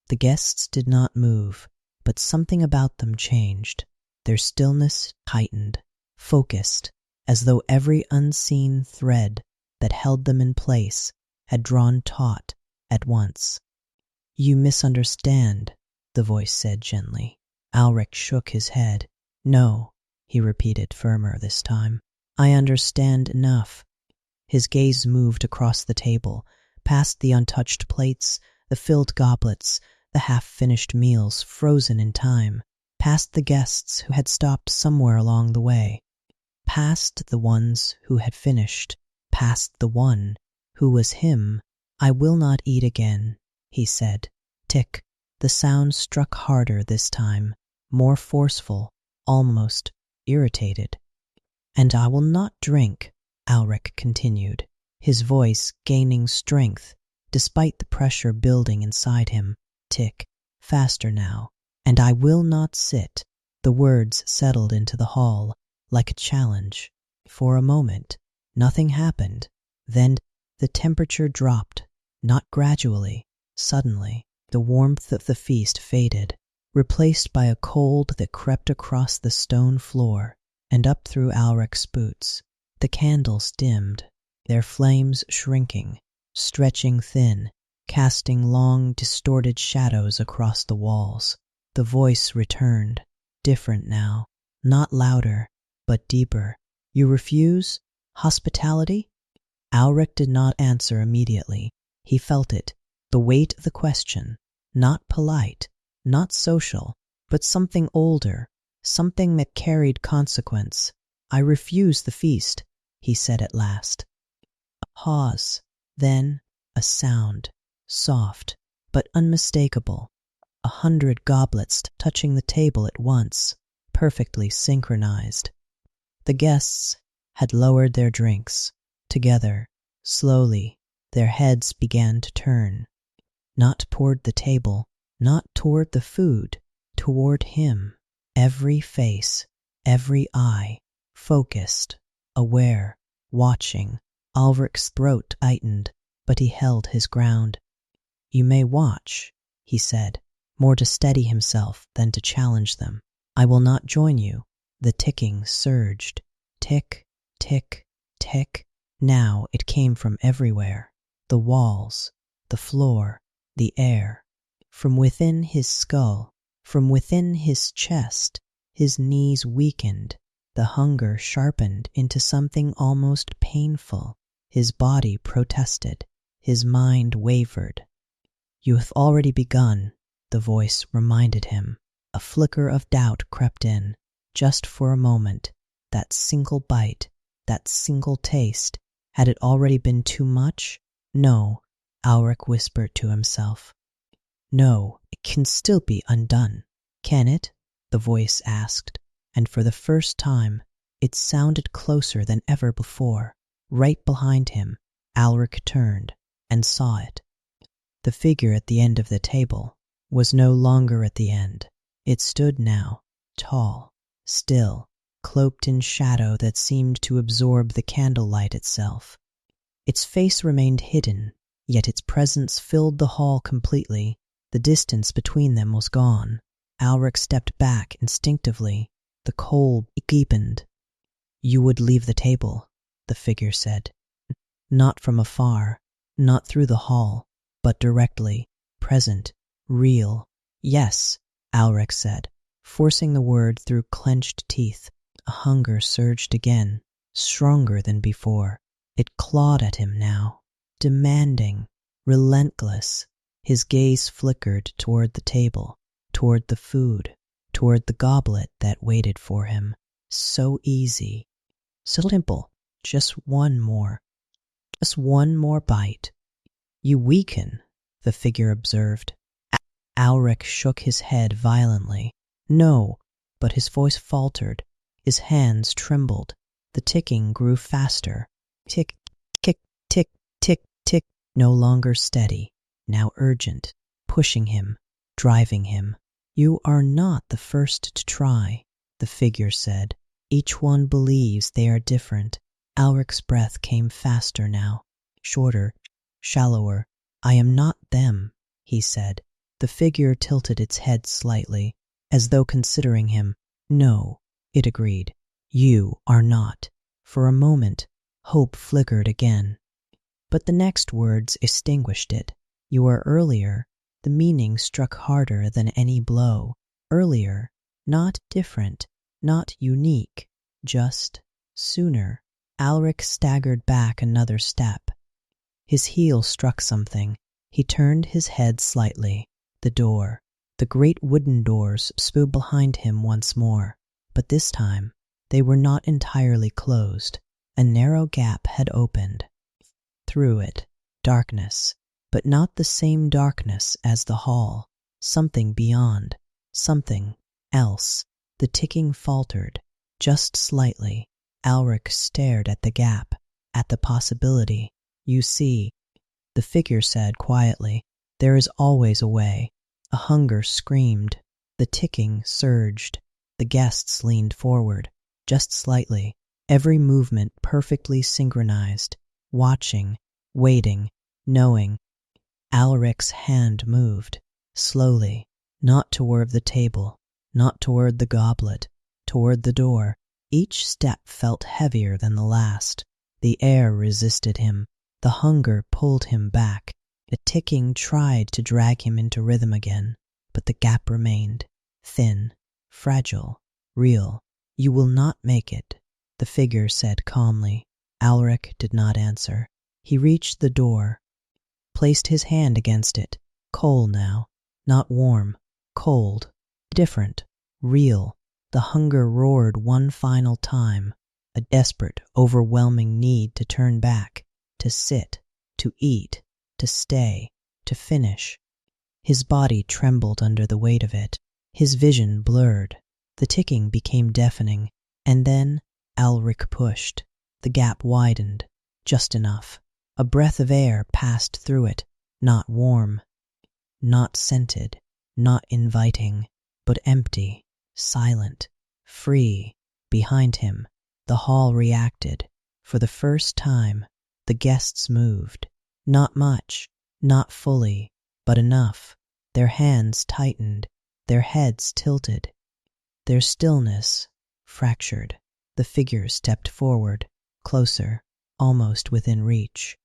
The guests did not move, but something about them changed. Their stillness tightened, focused, as though every unseen thread that held them in place had drawn taut at once. You misunderstand, the voice said gently. Alric shook his head. No, he repeated, firmer this time. I understand enough. His gaze moved across the table, past the untouched plates, the filled goblets, the half-finished meals frozen in time, past the guests who had stopped somewhere along the way, past the ones who had finished, past the one who was him. I will not eat again, he said. Tick. The sound struck harder this time, more forceful, almost irritated. And I will not drink, Alric continued, his voice gaining strength despite the pressure building inside him. Tick, faster now. And I will not sit. The words settled into the hall like a challenge. For a moment, nothing happened. Then the temperature dropped, not gradually, suddenly. The warmth of the feast faded, replaced by a cold that crept across the stone floor and up through Alric's boots. The candles dimmed, their flames shrinking, stretching thin, casting long, distorted shadows across the walls. The voice returned, different now, not louder, but deeper. You refuse? Hospitality? Alric did not answer immediately. He felt it, the weight of the question, not polite, not social, but something older, something that carried consequence. I refuse the feast, he said at last. A pause, then a sound, soft but unmistakable. 100 goblets touching the table at once, perfectly synchronized. The guests had lowered their drinks. Together, slowly, their heads began to turn. Not toward the table, not toward the food, toward him. Every face, every eye, focused, aware, watching. Alric's throat tightened, but he held his ground. You may watch, he said, more to steady himself than to challenge them. I will not join you. The ticking surged. Tick, tick, tick. Now it came from everywhere. The walls, the floor, the air. From within his skull, from within his chest, his knees weakened. The hunger sharpened into something almost painful. His body protested. His mind wavered. You have already begun, the voice reminded him. A flicker of doubt crept in, just for a moment. That single bite, that single taste, Had it already been too much? No, Alric whispered to himself. No, it can still be undone. Can it? The voice asked, and for the first time it sounded closer than ever before. Right behind him, Alric turned and saw it. The figure at the end of the table was no longer at the end. It stood now, tall, still, cloaked in shadow that seemed to absorb the candlelight itself. Its face remained hidden, yet its presence filled the hall completely. The distance between them was gone. Alric stepped back instinctively. The cold deepened. You would leave the table, the figure said. Not from afar, not through the hall, but directly, present, real. Yes, Alric said, forcing the word through clenched teeth. A hunger surged again, stronger than before. It clawed at him now, demanding, relentless. His gaze flickered toward the table, toward the food, toward the goblet that waited for him. So easy, so simple. Just one more bite. You weaken, the figure observed. Alric shook his head violently. No, but his voice faltered. His hands trembled. The ticking grew faster. Tick, tick, tick, tick, tick. No longer steady, now urgent, pushing him, driving him. You are not the first to try, the figure said. Each one believes they are different. Alric's breath came faster now, shorter, shallower. I am not them, he said. The figure tilted its head slightly, as though considering him. No, it agreed. You are not. For a moment, hope flickered again. But the next words extinguished it. You are earlier. The meaning struck harder than any blow. Earlier, not different, not unique, just sooner. Alric staggered back another step. His heel struck something. He turned his head slightly. The door, the great wooden doors, stood behind him once more, but this time they were not entirely closed. A narrow gap had opened. Through it, darkness, but not the same darkness as the hall. Something beyond, something else. The ticking faltered, just slightly. Alric stared at the gap, at the possibility. You see, the figure said quietly, there is always a way. A hunger screamed. The ticking surged. The guests leaned forward, just slightly, every movement perfectly synchronized, watching, waiting, knowing. Alric's hand moved, slowly, not toward the table, not toward the goblet, toward the door. Each step felt heavier than the last. The air resisted him. The hunger pulled him back. The ticking tried to drag him into rhythm again, but the gap remained, thin, fragile, real. You will not make it, the figure said calmly. Alric did not answer. He reached the door, placed his hand against it. Cold now, not warm, cold, different, real. The hunger roared one final time, a desperate, overwhelming need to turn back, to sit, to eat, to stay, to finish. His body trembled under the weight of it. His vision blurred. The ticking became deafening, and then Alric pushed. The gap widened, just enough. A breath of air passed through it, not warm, not scented, not inviting, but empty, silent, free. Behind him, the hall reacted. For the first time, the guests moved. Not much, not fully, but enough. Their hands tightened, their heads tilted, their stillness fractured. The figure stepped forward, closer, almost within reach.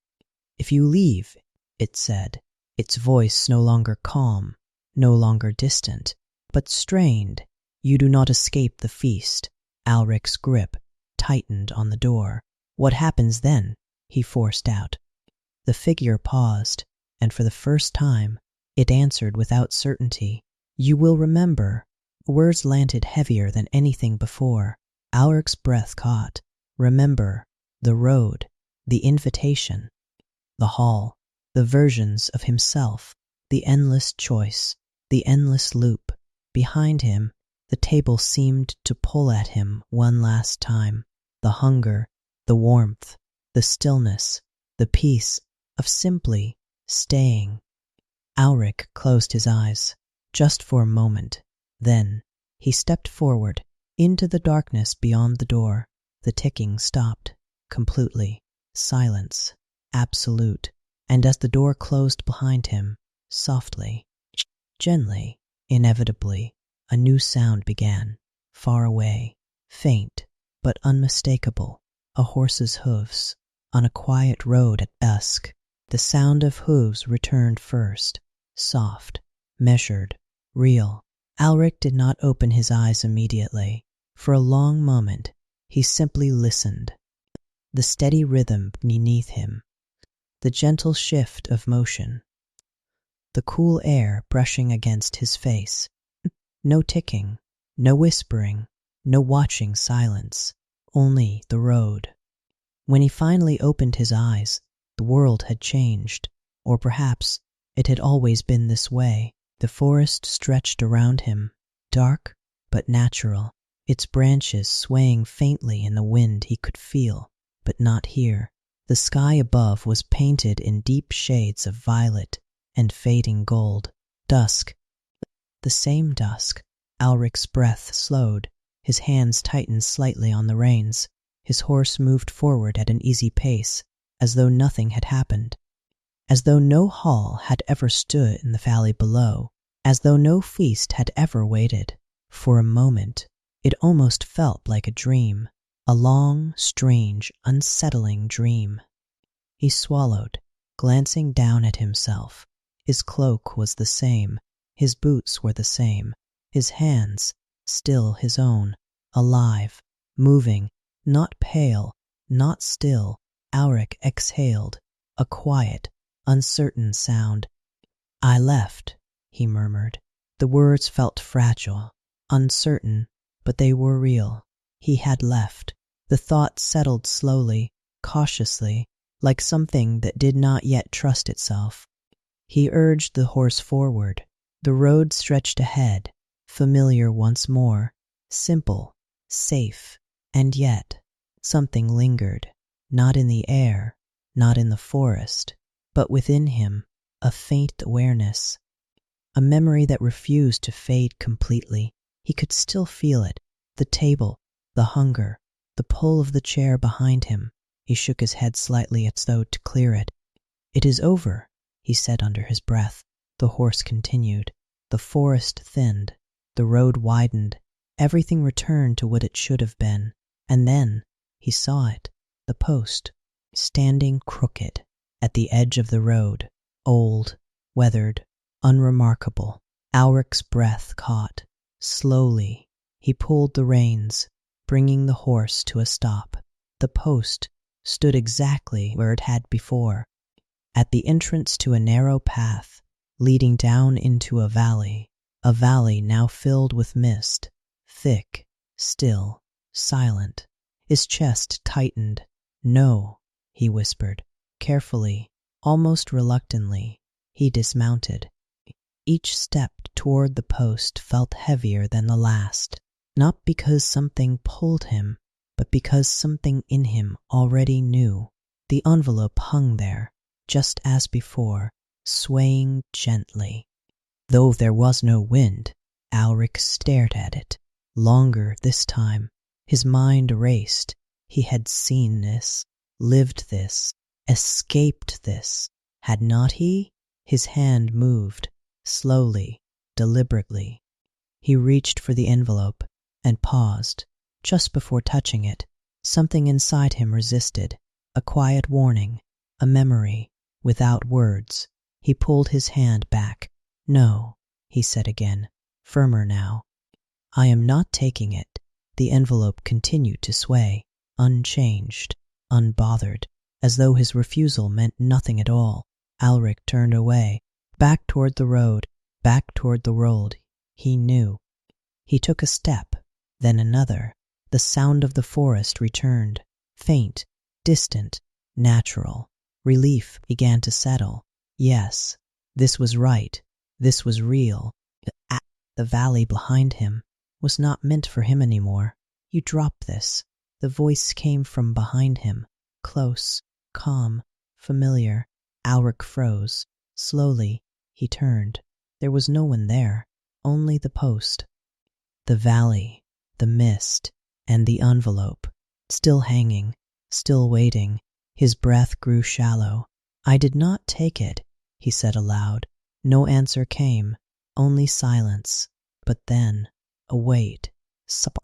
If you leave, it said, its voice no longer calm, no longer distant, but strained, you do not escape the feast. Alric's grip tightened on the door. What happens then? He forced out. The figure paused, and for the first time, it answered without certainty. You will remember. Words landed heavier than anything before. Alric's breath caught. Remember, the road, the invitation, the hall, the versions of himself, the endless choice, the endless loop. Behind him, the table seemed to pull at him one last time. The hunger, the warmth, the stillness, the peace of simply staying. Alric closed his eyes, just for a moment. Then he stepped forward into the darkness beyond the door. The ticking stopped completely. Silence, absolute. And as the door closed behind him, softly, gently, inevitably, a new sound began, far away, faint but unmistakable. A horse's hooves on a quiet road at dusk. The sound of hooves returned first, soft, measured, real. Alric did not open his eyes immediately. For a long moment, he simply listened. The steady rhythm beneath him, the gentle shift of motion, the cool air brushing against his face. No ticking, no whispering, no watching silence, only the road. When he finally opened his eyes, the world had changed, or perhaps it had always been this way. The forest stretched around him, dark but natural, its branches swaying faintly in the wind he could feel, but not hear. The sky above was painted in deep shades of violet and fading gold. Dusk. The same dusk. Alric's breath slowed. His hands tightened slightly on the reins. His horse moved forward at an easy pace, as though nothing had happened. As though no hall had ever stood in the valley below. As though no feast had ever waited. For a moment, it almost felt like a dream. A long, strange, unsettling dream. He swallowed, glancing down at himself. His cloak was the same. His boots were the same. His hands, still his own, alive, moving, not pale, not still. Alric exhaled, a quiet, uncertain sound. "I left," he murmured. The words felt fragile, uncertain, but they were real. He had left. The thought settled slowly, cautiously, like something that did not yet trust itself. He urged the horse forward. The road stretched ahead, familiar once more, simple, safe, and yet something lingered, not in the air, not in the forest, but within him, a faint awareness, a memory that refused to fade completely. He could still feel it, the table, the hunger, the pull of the chair behind him. He shook his head slightly as though to clear it. "It is over," he said under his breath. The horse continued. The forest thinned. The road widened. Everything returned to what it should have been. And then he saw it, the post, standing crooked at the edge of the road, old, weathered, unremarkable. Alric's breath caught. Slowly, he pulled the reins, bringing the horse to a stop. The post stood exactly where it had before, at the entrance to a narrow path leading down into a valley now filled with mist, thick, still, silent. His chest tightened. "No," he whispered, carefully, almost reluctantly. He dismounted. Each step toward the post felt heavier than the last, not because something pulled him, but because something in him already knew. The envelope hung there, just as before, swaying gently. Though there was no wind, Alric stared at it, longer this time. His mind raced. He had seen this, lived this, escaped this. Had not he? His hand moved, slowly, deliberately. He reached for the envelope and paused. Just before touching it, something inside him resisted, a quiet warning, a memory, without words. He pulled his hand back. "No," he said again, firmer now. "I am not taking it." The envelope continued to sway, unchanged, unbothered, as though his refusal meant nothing at all. Alric turned away, back toward the road, he knew. He took a step, then another. The sound of the forest returned, faint, distant, natural. Relief began to settle. Yes, this was right. This was real. The valley behind him was not meant for him anymore. You drop this. The voice came from behind him, close, calm, familiar. Alric froze. Slowly, he turned. There was no one there, only the post. The valley, the mist, and the envelope, still hanging, still waiting. His breath grew shallow. I did not take it, he said aloud. No answer came, only silence. But then, a weight, supple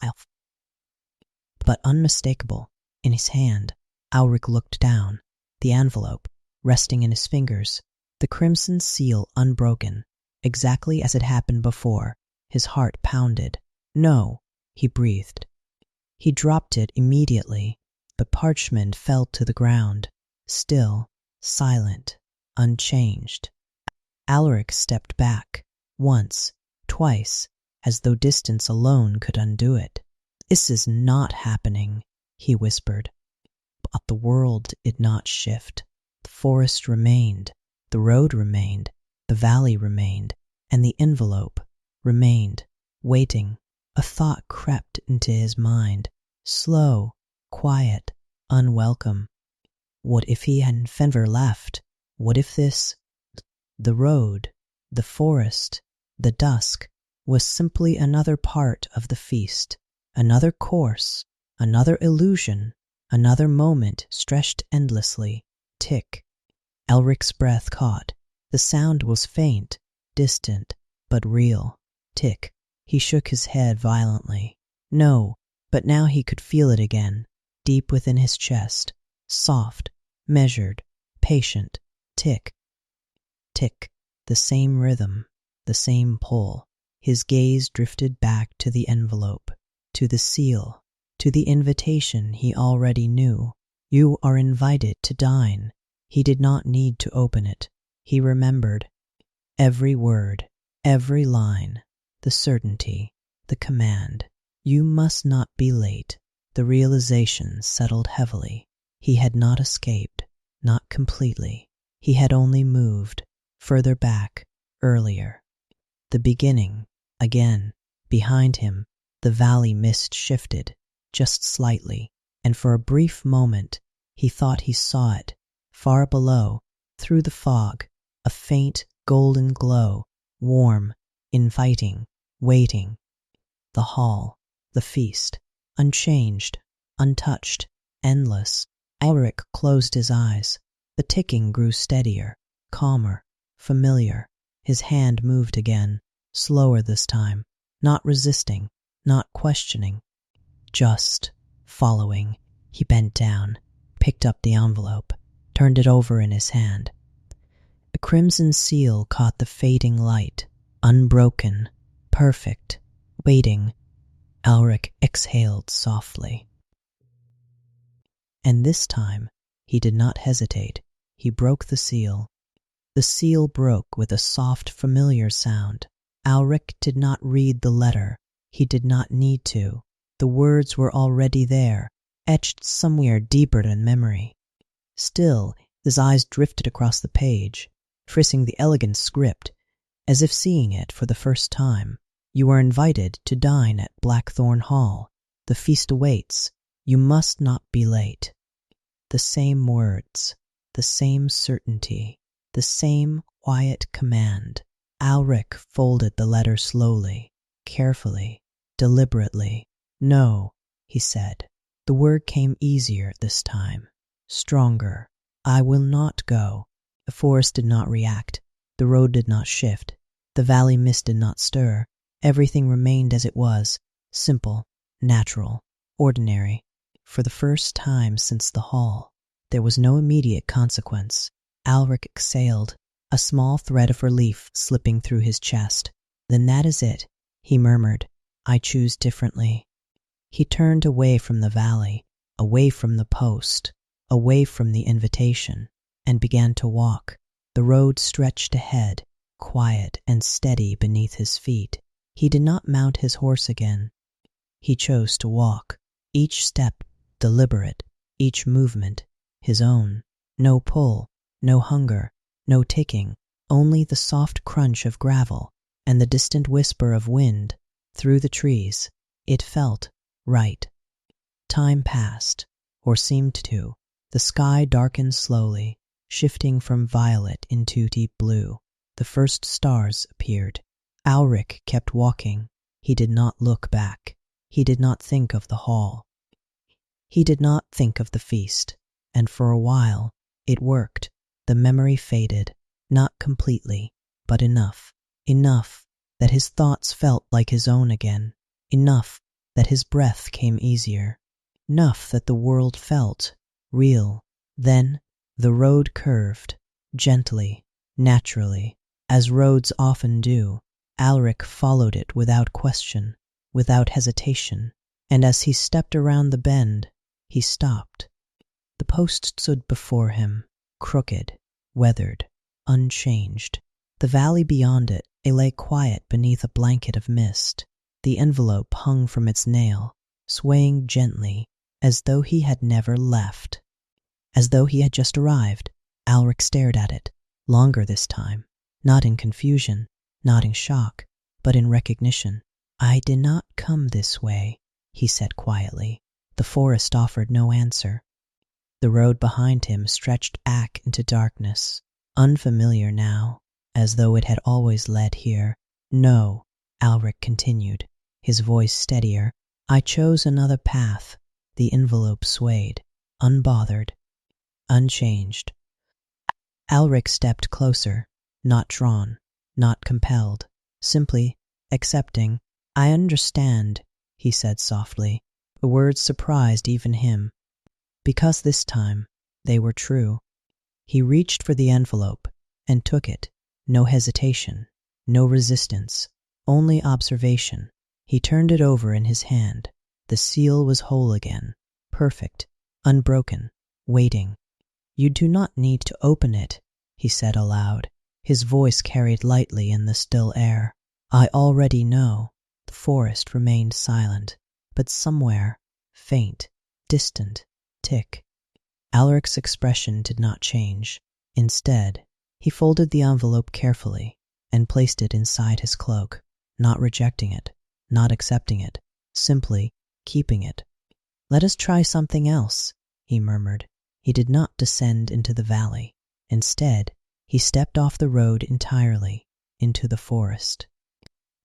but unmistakable, in his hand. Alric looked down. The envelope, resting in his fingers, the crimson seal unbroken, exactly as it happened before. His heart pounded. No, he breathed. He dropped it immediately. The parchment fell to the ground, still, silent, unchanged. Alaric stepped back, once, twice, as though distance alone could undo it. This is not happening, he whispered. But the world did not shift. The forest remained, the road remained, the valley remained, and the envelope remained, waiting. A thought crept into his mind, slow, quiet, unwelcome. What if he hadn't Fenver left? What if this, the road, the forest, the dusk, was simply another part of the feast, another course, another illusion, another moment stretched endlessly? Tick. Elric's breath caught. The sound was faint, distant, but real. Tick. He shook his head violently. No, but now he could feel it again, deep within his chest. Soft, measured, patient. Tick. Tick. The same rhythm, the same pull. His gaze drifted back to the envelope, to the seal, to the invitation he already knew. You are invited to dine. He did not need to open it. He remembered every word, every line, the certainty, the command. You must not be late. The realization settled heavily. He had not escaped, not completely. He had only moved, further back, earlier. The beginning, again, behind him, the valley mist shifted, just slightly, and for a brief moment he thought he saw it, far below, through the fog, a faint golden glow, warm, inviting, waiting. The hall, the feast, unchanged, untouched, endless. Alaric closed his eyes. The ticking grew steadier, calmer, familiar. His hand moved again, slower this time, not resisting, not questioning, just following. He bent down, picked up the envelope, turned it over in his hand. A crimson seal caught the fading light, unbroken, perfect, waiting. Alaric exhaled softly. And this time, he did not hesitate. He broke the seal. The seal broke with a soft, familiar sound. Alaric did not read the letter. He did not need to. The words were already there, etched somewhere deeper than memory. Still, his eyes drifted across the page, tracing the elegant script, as if seeing it for the first time. You are invited to dine at Blackthorn Hall. The feast awaits. You must not be late. The same words, the same certainty, the same quiet command. Alaric folded the letter slowly, carefully, deliberately. No, he said. The word came easier this time, stronger. I will not go. The forest did not react. The road did not shift. The valley mist did not stir. Everything remained as it was, simple, natural, ordinary. For the first time since the hall, there was no immediate consequence. Alaric exhaled, a small thread of relief slipping through his chest. Then that is it, he murmured. I choose differently. He turned away from the valley, away from the post, away from the invitation, and began to walk. The road stretched ahead, quiet and steady beneath his feet. He did not mount his horse again. He chose to walk, each step deliberate, each movement his own. No pull, no hunger, no ticking, only the soft crunch of gravel and the distant whisper of wind through the trees. It felt right. Time passed, or seemed to. The sky darkened slowly, shifting from violet into deep blue. The first stars appeared. Alric kept walking. He did not look back. He did not think of the hall. He did not think of the feast. And for a while, it worked. The memory faded, not completely, but enough. Enough that his thoughts felt like his own again. Enough that his breath came easier. Enough that the world felt real. Then the road curved, gently, naturally, as roads often do. Alric followed it without question, without hesitation, and as he stepped around the bend, he stopped. The post stood before him, crooked, weathered, unchanged. The valley beyond it lay quiet beneath a blanket of mist. The envelope hung from its nail, swaying gently, as though he had never left. As though he had just arrived. Alric stared at it, longer this time, not in confusion, not in shock, but in recognition. "I did not come this way," he said quietly. The forest offered no answer. The road behind him stretched back into darkness, unfamiliar now, as though it had always led here. "No," Alric continued, his voice steadier. "I chose another path." The envelope swayed, unbothered, unchanged. Alric stepped closer, not drawn, not compelled, simply accepting. "I understand," he said softly. The words surprised even him, because this time they were true. He reached for the envelope and took it. No hesitation, no resistance, only observation. He turned it over in his hand. The seal was whole again, perfect, unbroken, waiting. "You do not need to open it," he said aloud. His voice carried lightly in the still air. "I already know." The forest remained silent, but somewhere, faint, distant, tick. Alric's expression did not change. Instead, he folded the envelope carefully and placed it inside his cloak, not rejecting it, not accepting it, simply keeping it. "Let us try something else," he murmured. He did not descend into the valley. Instead, he stepped off the road entirely, into the forest.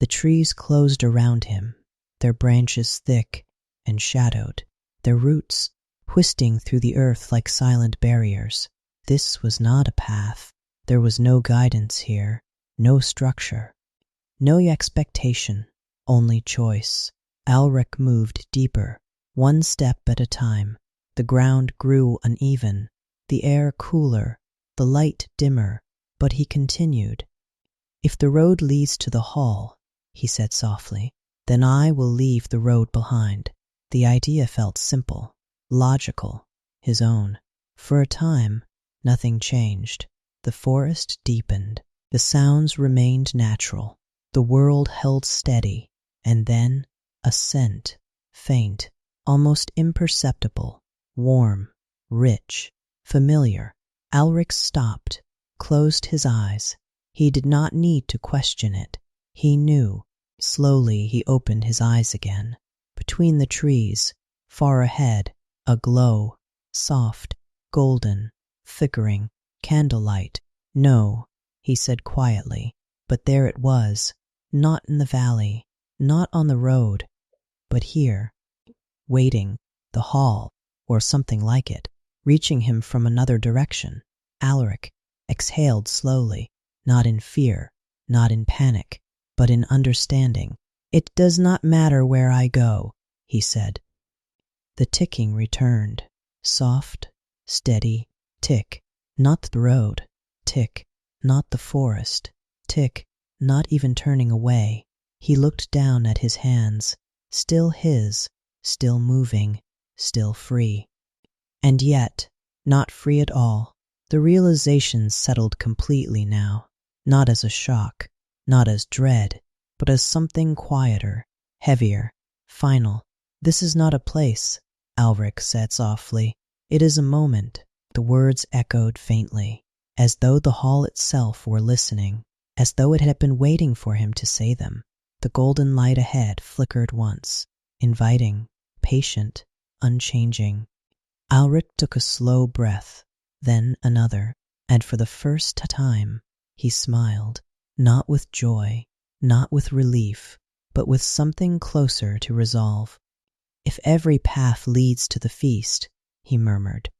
The trees closed around him, their branches thick and shadowed, their roots twisting through the earth like silent barriers. This was not a path. There was no guidance here, no structure, no expectation, only choice. Alric moved deeper, one step at a time. The ground grew uneven, the air cooler, the light dimmer, but he continued. "If the road leads to the hall," he said softly, "then I will leave the road behind." The idea felt simple, logical, his own. For a time, nothing changed. The forest deepened. The sounds remained natural. The world held steady, and then a scent, faint, almost imperceptible, warm, rich, familiar. Alric stopped, closed his eyes. He did not need to question it. He knew. Slowly he opened his eyes again. Between the trees, far ahead, a glow, soft, golden, flickering, candlelight. "No," he said quietly, but there it was, not in the valley, not on the road, but here, waiting, the hall, or something like it, reaching him from another direction. Alric exhaled slowly, not in fear, not in panic, but in understanding. "It does not matter where I go," he said. The ticking returned, soft, steady, tick, not the road, tick, not the forest, tick, not even turning away. He looked down at his hands, still his, still moving, still free. And yet, not free at all. The realization settled completely now, not as a shock, not as dread, but as something quieter, heavier, final. "This is not a place," Alric said softly. "It is a moment." The words echoed faintly, as though the hall itself were listening, as though it had been waiting for him to say them. The golden light ahead flickered once, inviting, patient, unchanging. Alric took a slow breath, then another, and for the first time he smiled, not with joy, not with relief, but with something closer to resolve. If every path leads to the feast, he murmured,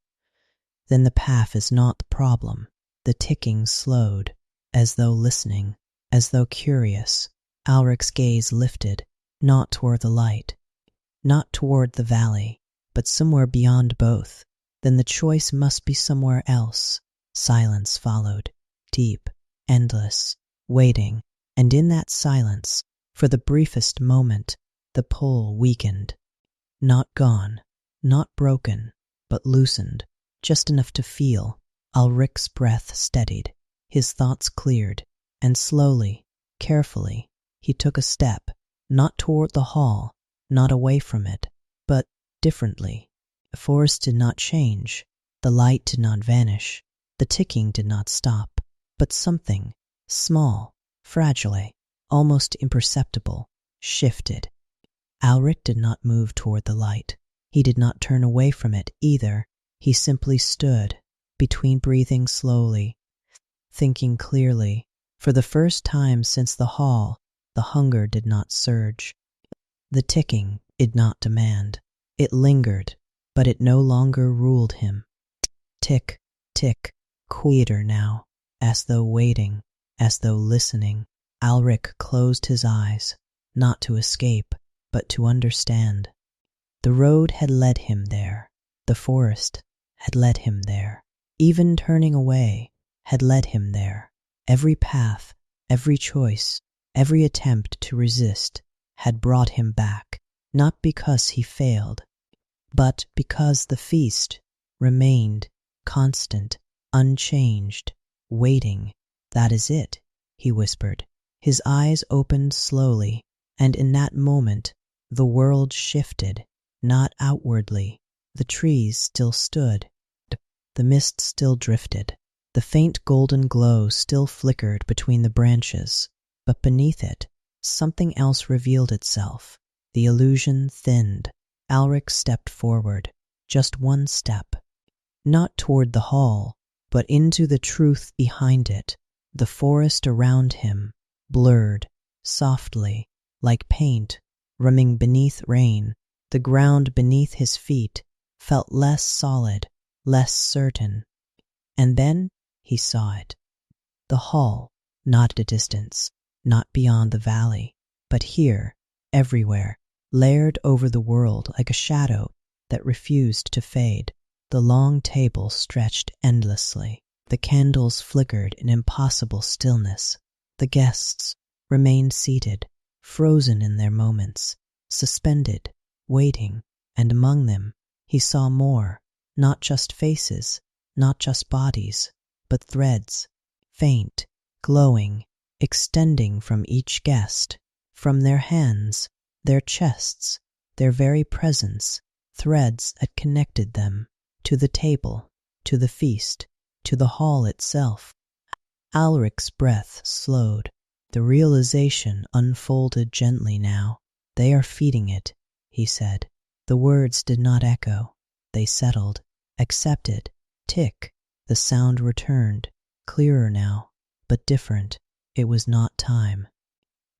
then the path is not the problem. The ticking slowed, as though listening, as though curious. Alric's gaze lifted, not toward the light, not toward the valley, but somewhere beyond both. Then the choice must be somewhere else. Silence followed, deep, endless, waiting, and in that silence, for the briefest moment, the pull weakened. Not gone, not broken, but loosened, just enough to feel. Alric's breath steadied, his thoughts cleared, and slowly, carefully, he took a step, not toward the hall, not away from it, but differently. The forest did not change, the light did not vanish, the ticking did not stop, but something, small, fragile, almost imperceptible, shifted. Alric did not move toward the light. He did not turn away from it either. He simply stood, between breathing slowly, thinking clearly. For the first time since the hall, the hunger did not surge. The ticking did not demand. It lingered, but it no longer ruled him. Tick, tick, quieter now, as though waiting, as though listening. Alric closed his eyes, not to escape, but to understand. The road had led him there. The forest had led him there. Even turning away had led him there. Every path, every choice, every attempt to resist had brought him back, not because he failed, but because the feast remained constant, unchanged, waiting. That is it, he whispered. His eyes opened slowly, and in that moment the world shifted, not outwardly. The trees still stood. The mist still drifted. The faint golden glow still flickered between the branches, but beneath it, something else revealed itself. The illusion thinned. Alric stepped forward, just one step, not toward the hall, but into the truth behind it. The forest around him, blurred, softly, like paint, running beneath rain. The ground beneath his feet felt less solid, less certain. And then he saw it. The hall, not at a distance, not beyond the valley, but here, everywhere, layered over the world like a shadow that refused to fade. The long table stretched endlessly. The candles flickered in impossible stillness. The guests remained seated, frozen in their moments, suspended, waiting, and among them he saw more, not just faces, not just bodies, but threads, faint, glowing, extending from each guest, from their hands, their chests, their very presence, threads that connected them to the table, to the feast, to the hall itself. Alric's breath slowed. The realization unfolded gently now. They are feeding it, he said. The words did not echo. They settled, accepted. Tick. The sound returned, clearer now, but different. It was not time.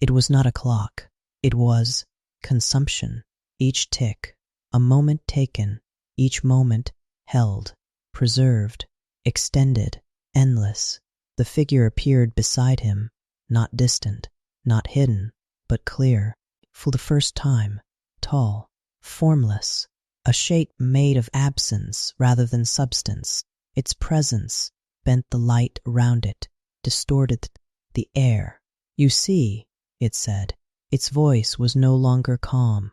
It was not a clock. It was consumption. Each tick, a moment taken, each moment held, preserved, extended, endless. The figure appeared beside him, not distant, not hidden, but clear, for the first time, tall, formless, a shape made of absence rather than substance. Its presence bent the light around it, distorted the air. You see, it said. Its voice was no longer calm,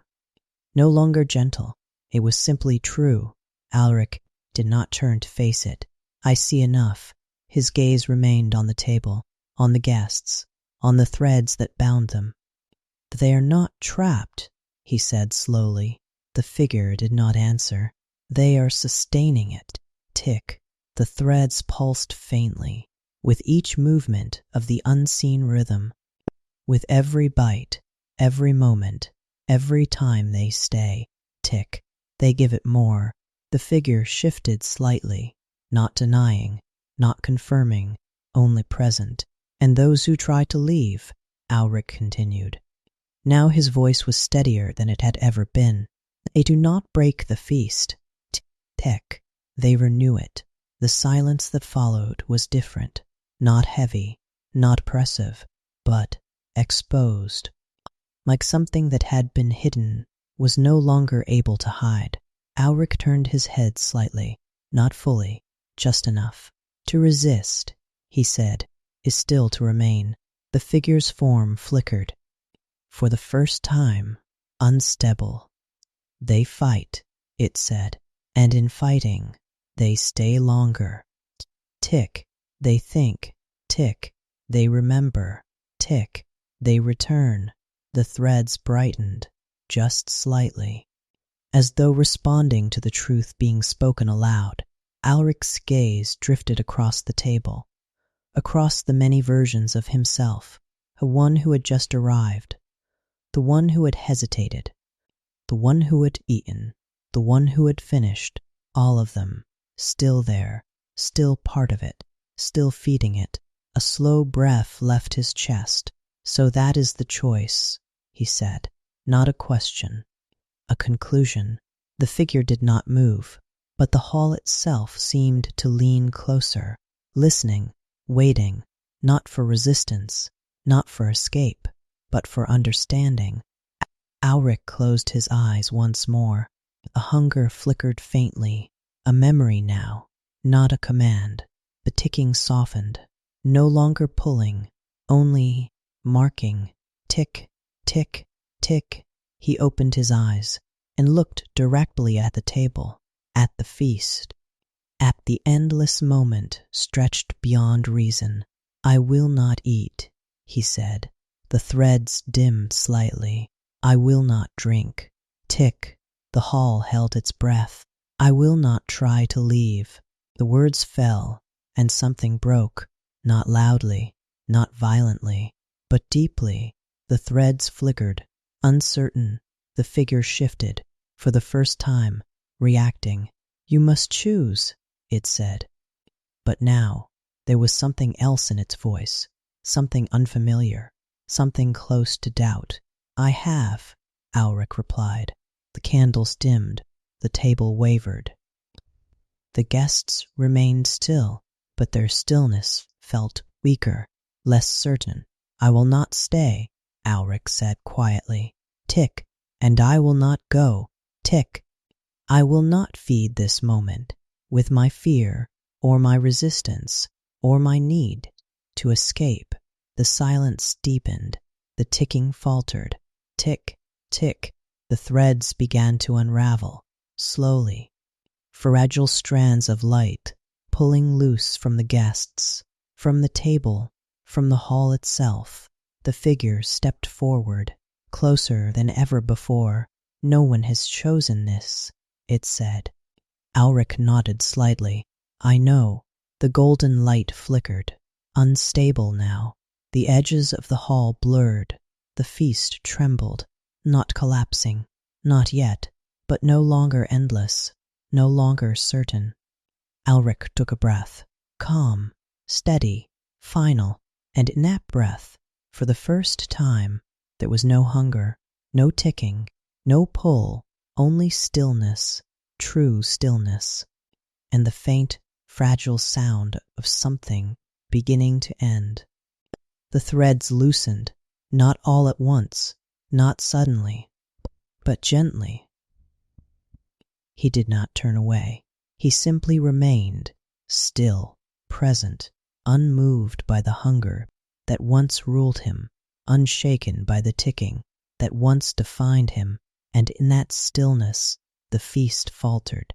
no longer gentle. It was simply true. Alric did not turn to face it. I see enough. His gaze remained on the table, on the guests, on the threads that bound them. They are not trapped, he said slowly. The figure did not answer. They are sustaining it. Tick. The threads pulsed faintly, with each movement of the unseen rhythm. With every bite, every moment, every time they stay, tick, they give it more. The figure shifted slightly, not denying, not confirming, only present. And those who try to leave, Alric continued. Now his voice was steadier than it had ever been. They do not break the feast. Tick, they renew it. The silence that followed was different, not heavy, not oppressive, but exposed. Like something that had been hidden, was no longer able to hide. Alric turned his head slightly, not fully, just enough. To resist, he said, is still to remain. The figure's form flickered. For the first time, unstable. They fight, it said, and in fighting, they stay longer. Tick, they think. Tick, they remember. Tick, they return. The threads brightened, just slightly. As though responding to the truth being spoken aloud, Alric's gaze drifted across the table, across the many versions of himself, the one who had just arrived, the one who had hesitated, the one who had eaten, the one who had finished, all of them, still there, still part of it, still feeding it. A slow breath left his chest. So that is the choice, he said, not a question, a conclusion. The figure did not move, but the hall itself seemed to lean closer, listening, waiting, not for resistance, not for escape, but for understanding. Alric closed his eyes once more. A hunger flickered faintly, a memory now, not a command. The ticking softened, no longer pulling, only marking. Tick, tick, tick. He opened his eyes and looked directly at the table, at the feast, at the endless moment stretched beyond reason. I will not eat, he said. The threads dimmed slightly. I will not drink. Tick. The hall held its breath. I will not try to leave. The words fell, and something broke, not loudly, not violently, but deeply. The threads flickered, uncertain. The figure shifted, for the first time, reacting. You must choose, it said. But now, there was something else in its voice, something unfamiliar, something close to doubt. I have, Alric replied. The candles dimmed, the table wavered. The guests remained still, but their stillness felt weaker, less certain. I will not stay, Alric said quietly. Tick, and I will not go. Tick. I will not feed this moment with my fear or my resistance or my need to escape. The silence deepened. The ticking faltered. Tick, tick. The threads began to unravel, slowly. Fragile strands of light pulling loose from the guests, from the table, from the hall itself. The figure stepped forward, closer than ever before. No one has chosen this, it said. Alric nodded slightly. I know. The golden light flickered, unstable now. The edges of the hall blurred. The feast trembled, not collapsing, not yet, but no longer endless, no longer certain. Alric took a breath, calm, steady, final, and in that breath, for the first time, there was no hunger, no ticking, no pull, only stillness, true stillness, and the faint, fragile sound of something beginning to end. The threads loosened, not all at once, not suddenly, but gently. He did not turn away. He simply remained, still, present, unmoved by the hunger that once ruled him, unshaken by the ticking that once defined him, and in that stillness the feast faltered.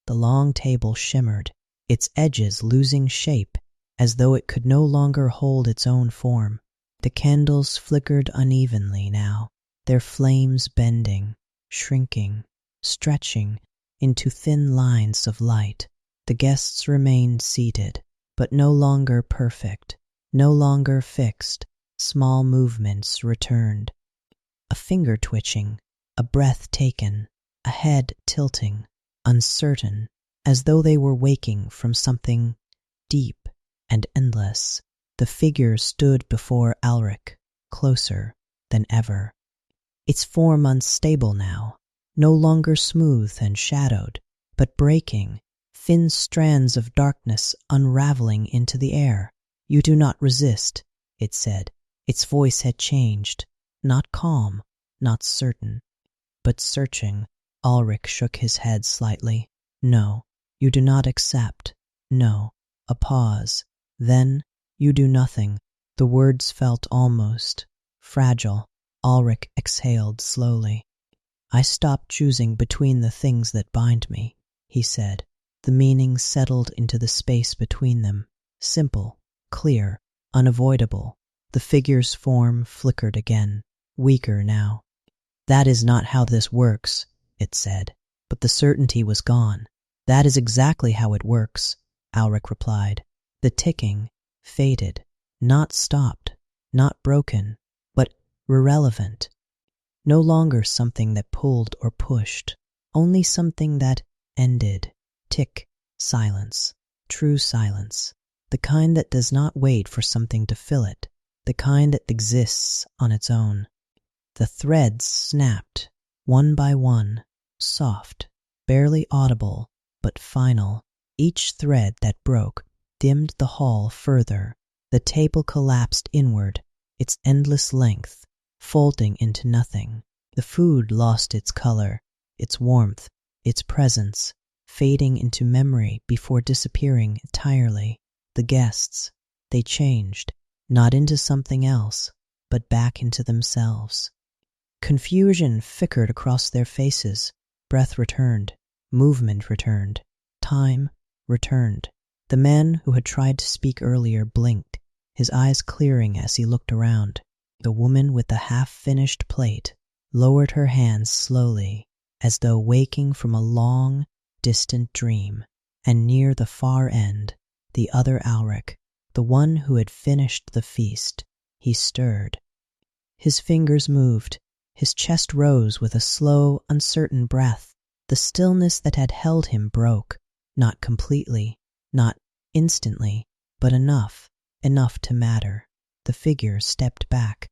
The long table shimmered, its edges losing shape as though it could no longer hold its own form. The candles flickered unevenly now, their flames bending, shrinking, stretching into thin lines of light. The guests remained seated, but no longer perfect, no longer fixed. Small movements returned. A finger twitching, a breath taken, a head tilting, uncertain, as though they were waking from something deep and endless. The figure stood before Alric, closer than ever. Its form unstable now, no longer smooth and shadowed, but breaking, thin strands of darkness unraveling into the air. "You do not resist," it said. Its voice had changed, not calm, not certain, but searching. Ulrich shook his head slightly. "No, you do not accept. No." A pause. "Then you do nothing." The words felt almost fragile. Ulrich exhaled slowly. "I stopped choosing between the things that bind me," he said. The meaning settled into the space between them, simple, clear, unavoidable. The figure's form flickered again, weaker now. "That is not how this works," it said, but the certainty was gone. "That is exactly how it works," Alric replied. The ticking faded, not stopped, not broken, but irrelevant. No longer something that pulled or pushed, only something that ended. Tick, silence, true silence, the kind that does not wait for something to fill it, the kind that exists on its own. The threads snapped, one by one, soft, barely audible, but final. Each thread that broke dimmed the hall further. The table collapsed inward, its endless length, folding into nothing. The food lost its color, its warmth, its presence, fading into memory before disappearing entirely. The guests, they changed, not into something else, but back into themselves. Confusion flickered across their faces. Breath returned, movement returned, time returned. The man who had tried to speak earlier blinked, his eyes clearing as he looked around. The woman with the half-finished plate lowered her hands slowly, as though waking from a long, distant dream, and near the far end, the other Alric, the one who had finished the feast, he stirred. His fingers moved, his chest rose with a slow, uncertain breath. The stillness that had held him broke, not completely, not instantly, but enough to matter. The figure stepped back.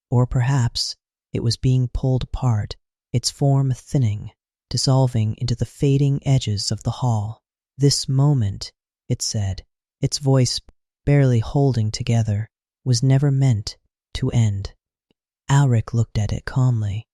Or perhaps it was being pulled apart, its form thinning, dissolving into the fading edges of the hall. "This moment," it said, its voice barely holding together, "was never meant to end." Alric looked at it calmly.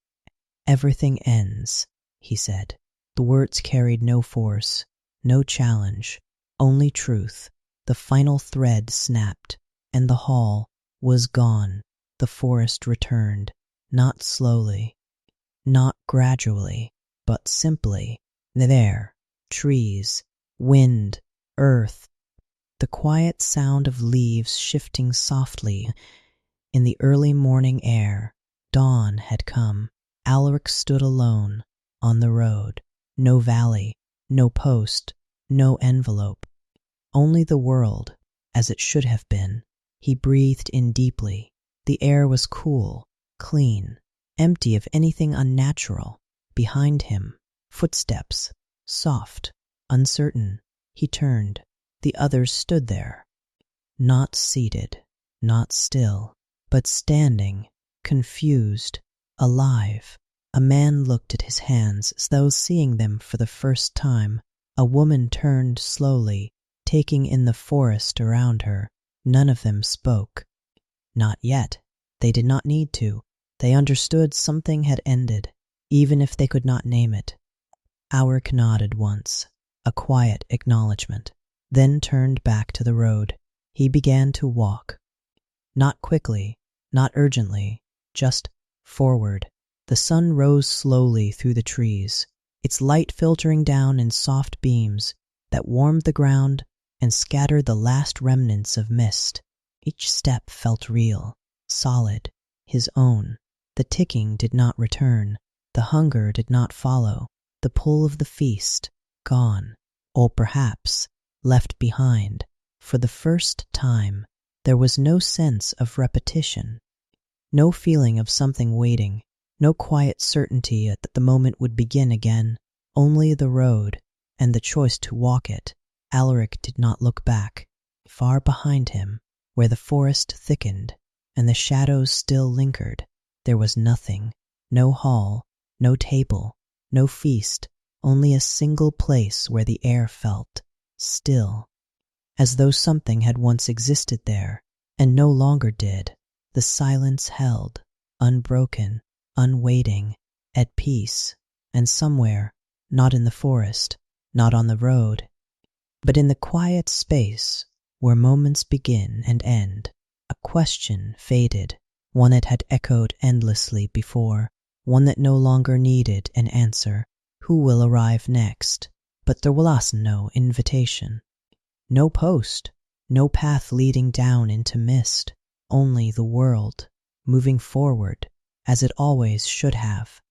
"Everything ends," he said. The words carried no force, no challenge, only truth. The final thread snapped, and the hall was gone. The forest returned, not slowly, not gradually, but simply. There, trees, wind, earth, the quiet sound of leaves shifting softly in the early morning air. Dawn had come. Alric stood alone on the road. No valley, no post, no envelope. Only the world, as it should have been. He breathed in deeply. The air was cool, clean, empty of anything unnatural. Behind him, footsteps, soft, uncertain. He turned. The others stood there, not seated, not still, but standing, confused, alive. A man looked at his hands as though seeing them for the first time. A woman turned slowly, taking in the forest around her. None of them spoke. Not yet. They did not need to. They understood something had ended, even if they could not name it. Alric nodded once, a quiet acknowledgement, then turned back to the road. He began to walk. Not quickly, not urgently, just forward. The sun rose slowly through the trees, its light filtering down in soft beams that warmed the ground and scattered the last remnants of mist. Each step felt real, solid, his own. The ticking did not return. The hunger did not follow. The pull of the feast, gone. or perhaps left behind. For the first time, there was no sense of repetition, no feeling of something waiting, no quiet certainty that the moment would begin again, only the road and the choice to walk it. Alaric did not look back. Far behind him, where the forest thickened and the shadows still lingered, there was nothing, no hall, no table, no feast, only a single place where the air felt still, as though something had once existed there and no longer did. The silence held, unbroken, unwaiting, at peace, and somewhere, not in the forest, not on the road, but in the quiet space where moments begin and end, a question faded, one that had echoed endlessly before, one that no longer needed an answer. Who will arrive next? But there was no invitation, no post, no path leading down into mist, only the world, moving forward as it always should have,